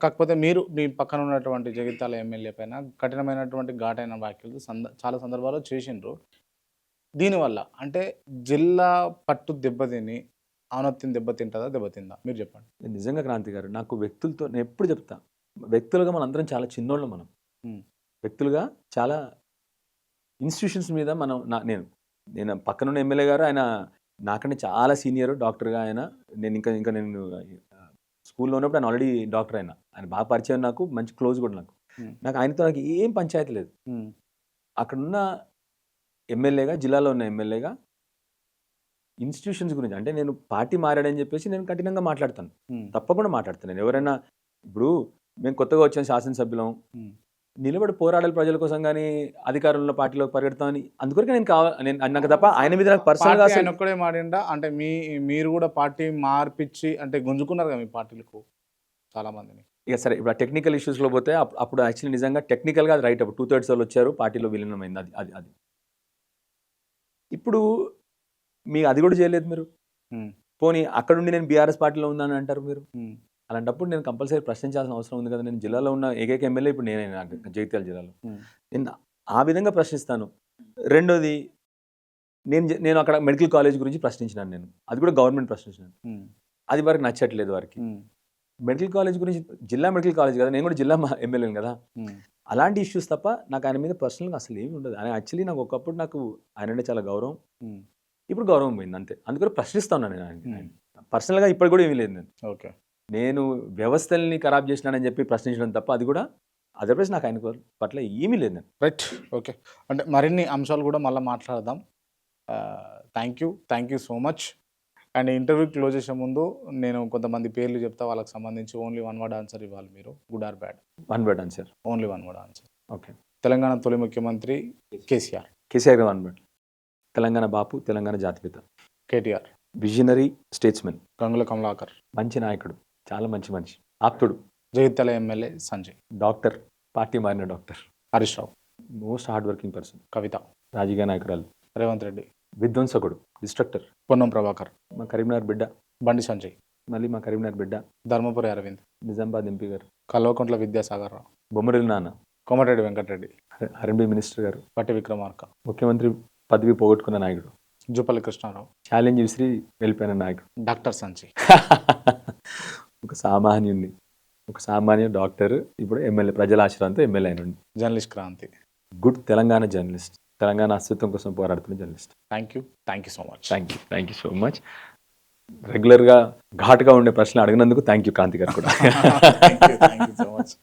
కాకపోతే మీరు మీ పక్కన ఉన్నటువంటి జగిత్యాల ఎమ్మెల్యే పైన కఠినమైనటువంటి ఘాటైన వ్యాఖ్యలు చాలా సందర్భాల్లో చేసిండ్రు. దీనివల్ల అంటే జిల్లా పట్టు దెబ్బతిని ఔన్నత్యం దెబ్బతిందా? మీరు చెప్పండి. నిజంగా క్రాంతి గారు, నాకు వ్యక్తులతో నేను ఎప్పుడు చెప్తా, వ్యక్తులుగా మనందరం చాలా చిన్నోళ్ళం. మనం వ్యక్తులుగా చాలా ఇన్స్టిట్యూషన్స్ మీద మనం నేను పక్కనున్న ఎమ్మెల్యే గారు ఆయన నాకంటే చాలా సీనియర్ డాక్టర్గా. ఆయన నేను ఇంకా నేను స్కూల్లో ఉన్నప్పుడు ఆయన ఆల్రెడీ డాక్టర్. ఆయన బాగా పరిచయం, నాకు మంచి క్లోజ్ కూడా. నాకు ఆయనతో నాకు ఏం పంచాయతీ లేదు. అక్కడున్న ఎమ్మెల్యేగా, జిల్లాలో ఉన్న ఎమ్మెల్యేగా ఇన్స్టిట్యూషన్స్ గురించి అంటే నేను పార్టీ మారాడని చెప్పేసి నేను కఠినంగా మాట్లాడతాను, తప్పకుండా మాట్లాడతాను. నేను ఎవరైనా ఇప్పుడు మేము కొత్తగా వచ్చిన శాసనసభ్యులం, నిలబడి పోరాడాలి ప్రజల కోసం, కానీ అధికారంలో పార్టీలోకి పరిగెడతామని అందుకొరకు నేను నాకు తప్ప ఆయన మీద నాకు పర్సనల్గా ఆయన ఒక్కడే మాడిండా అంటే మీరు కూడా పార్టీ మార్పిచ్చి అంటే గుంజుకున్నారు కదా మీ పార్టీలకు చాలా మందిని. ఇక సరే, ఇప్పుడు టెక్నికల్ ఇష్యూస్లో పోతే అప్పుడు యాక్చువల్లీ నిజంగా టెక్నికల్గా అది రైట్. అప్పుడు 2/3 వాళ్ళు వచ్చారు, పార్టీలో విలీనమైంది. అది ఇప్పుడు మీకు అది కూడా చేయలేదు మీరు. పోనీ అక్కడుండి నేను బీఆర్ఎస్ పార్టీలో ఉందని అంటారు మీరు. అలాంటప్పుడు నేను కంపల్సరీ ప్రశ్నించాల్సిన అవసరం ఉంది కదా. నేను జిల్లాలో ఉన్న ఏకైక ఎమ్మెల్యే ఇప్పుడు నేనే, జగిత్యాల జిల్లాలో. నేను ఆ విధంగా ప్రశ్నిస్తాను. రెండోది, నేను అక్కడ మెడికల్ కాలేజ్ గురించి ప్రశ్నించినాను. నేను అది కూడా గవర్నమెంట్ ప్రశ్నించినాను. అది వారికి నచ్చట్లేదు. వారికి మెడికల్ కాలేజ్ గురించి, జిల్లా మెడికల్ కాలేజ్ కదా, నేను కూడా జిల్లా ఎమ్మెల్యేను కదా. అలాంటి ఇష్యూస్ తప్ప నాకు ఆయన మీద పర్సనల్గా అసలు ఏమి ఉండదు. ఆయన యాక్చువల్లీ నాకు ఒకప్పుడు నాకు ఆయన అంటే చాలా గౌరవం, ఇప్పుడు గౌరవం పోయింది అంతే. అందుకని ప్రశ్నిస్తా ఉన్నాను నేను ఆయన పర్సనల్గా. ఇప్పుడు కూడా ఏమీ లేదు. నేను వ్యవస్థల్ని ఖరాబ్ చేసినానని చెప్పి ప్రశ్నించడం తప్ప అది కూడా అదర్వైజ్ నాకు ఆయన పట్ల ఏమీ లేదు. Right, okay. అంటే మరిన్ని అంశాలు కూడా మళ్ళీ మాట్లాడదాం. Thank you so much. And interview close చేసే ముందు నేను కొంతమంది పేర్లు చెప్తా, వాళ్ళకి సంబంధించి ఓన్లీ 1 word ఆన్సర్ ఇవ్వాలి మీరు. Good or bad? 1 word answer. Only 1 word answer. Okay. Telangana తొలి ముఖ్యమంత్రి కేసీఆర్. 1 word. తెలంగాణ బాపు, తెలంగాణ జాతిపిత. కేటీఆర్. Visionary statesmen. గంగుల కమలాకర్. మంచి నాయకుడు, చాలా మంచి మనిషి, ఆప్తుడు. Jagtial MLA Sanjay. Doctor, party మారిన doctor. Harish Rao. Most hard working person. Kavitha. రాజకీయ నాయకురాలు. రేవంత్ రెడ్డి. విధ్వంసకుడు, డిస్ట్రక్టర్. పొన్నం ప్రభాకర్. మా కరీంనగర్ బిడ్డ. బండి సంజయ్. మళ్ళీ మా కరీంనగర్ బిడ్డ. ధర్మపురి అరవింద్. నిజామాబాద్ ఎంపీ గారు. కల్వకుంట్ల విద్యాసాగర్ రావు. బొమ్మరిల్లి నాన్న. కోమటిరెడ్డి వెంకటరెడ్డి. ఆర్ఎండ్బి మినిస్టర్ గారు. పట్టి విక్రమార్క. ముఖ్యమంత్రి పదవి పోగొట్టుకున్న నాయకుడు. జూపల్లి కృష్ణారావు. ఛాలెంజ్ విసిరి వెళ్ళిపోయిన నాయకుడు. డాక్టర్ సంజయ్. ఒక సామాన్య డాక్టర్, ఇప్పుడు ఎమ్మెల్యే, ప్రజల ఆశీర్వాదంతో ఎమ్మెల్యే అయిన journalist Kranti. Good Telangana journalist, Telangana అస్తిత్వం కోసం పోరాడుతున్న journalist. Thank you so much. Thank you so much. రెగ్యులర్గా ఘాటుగా ఉండే ప్రశ్నలు అడిగినందుకు థ్యాంక్ యూ క్రాంతి గారు కూడా. Thank you so much.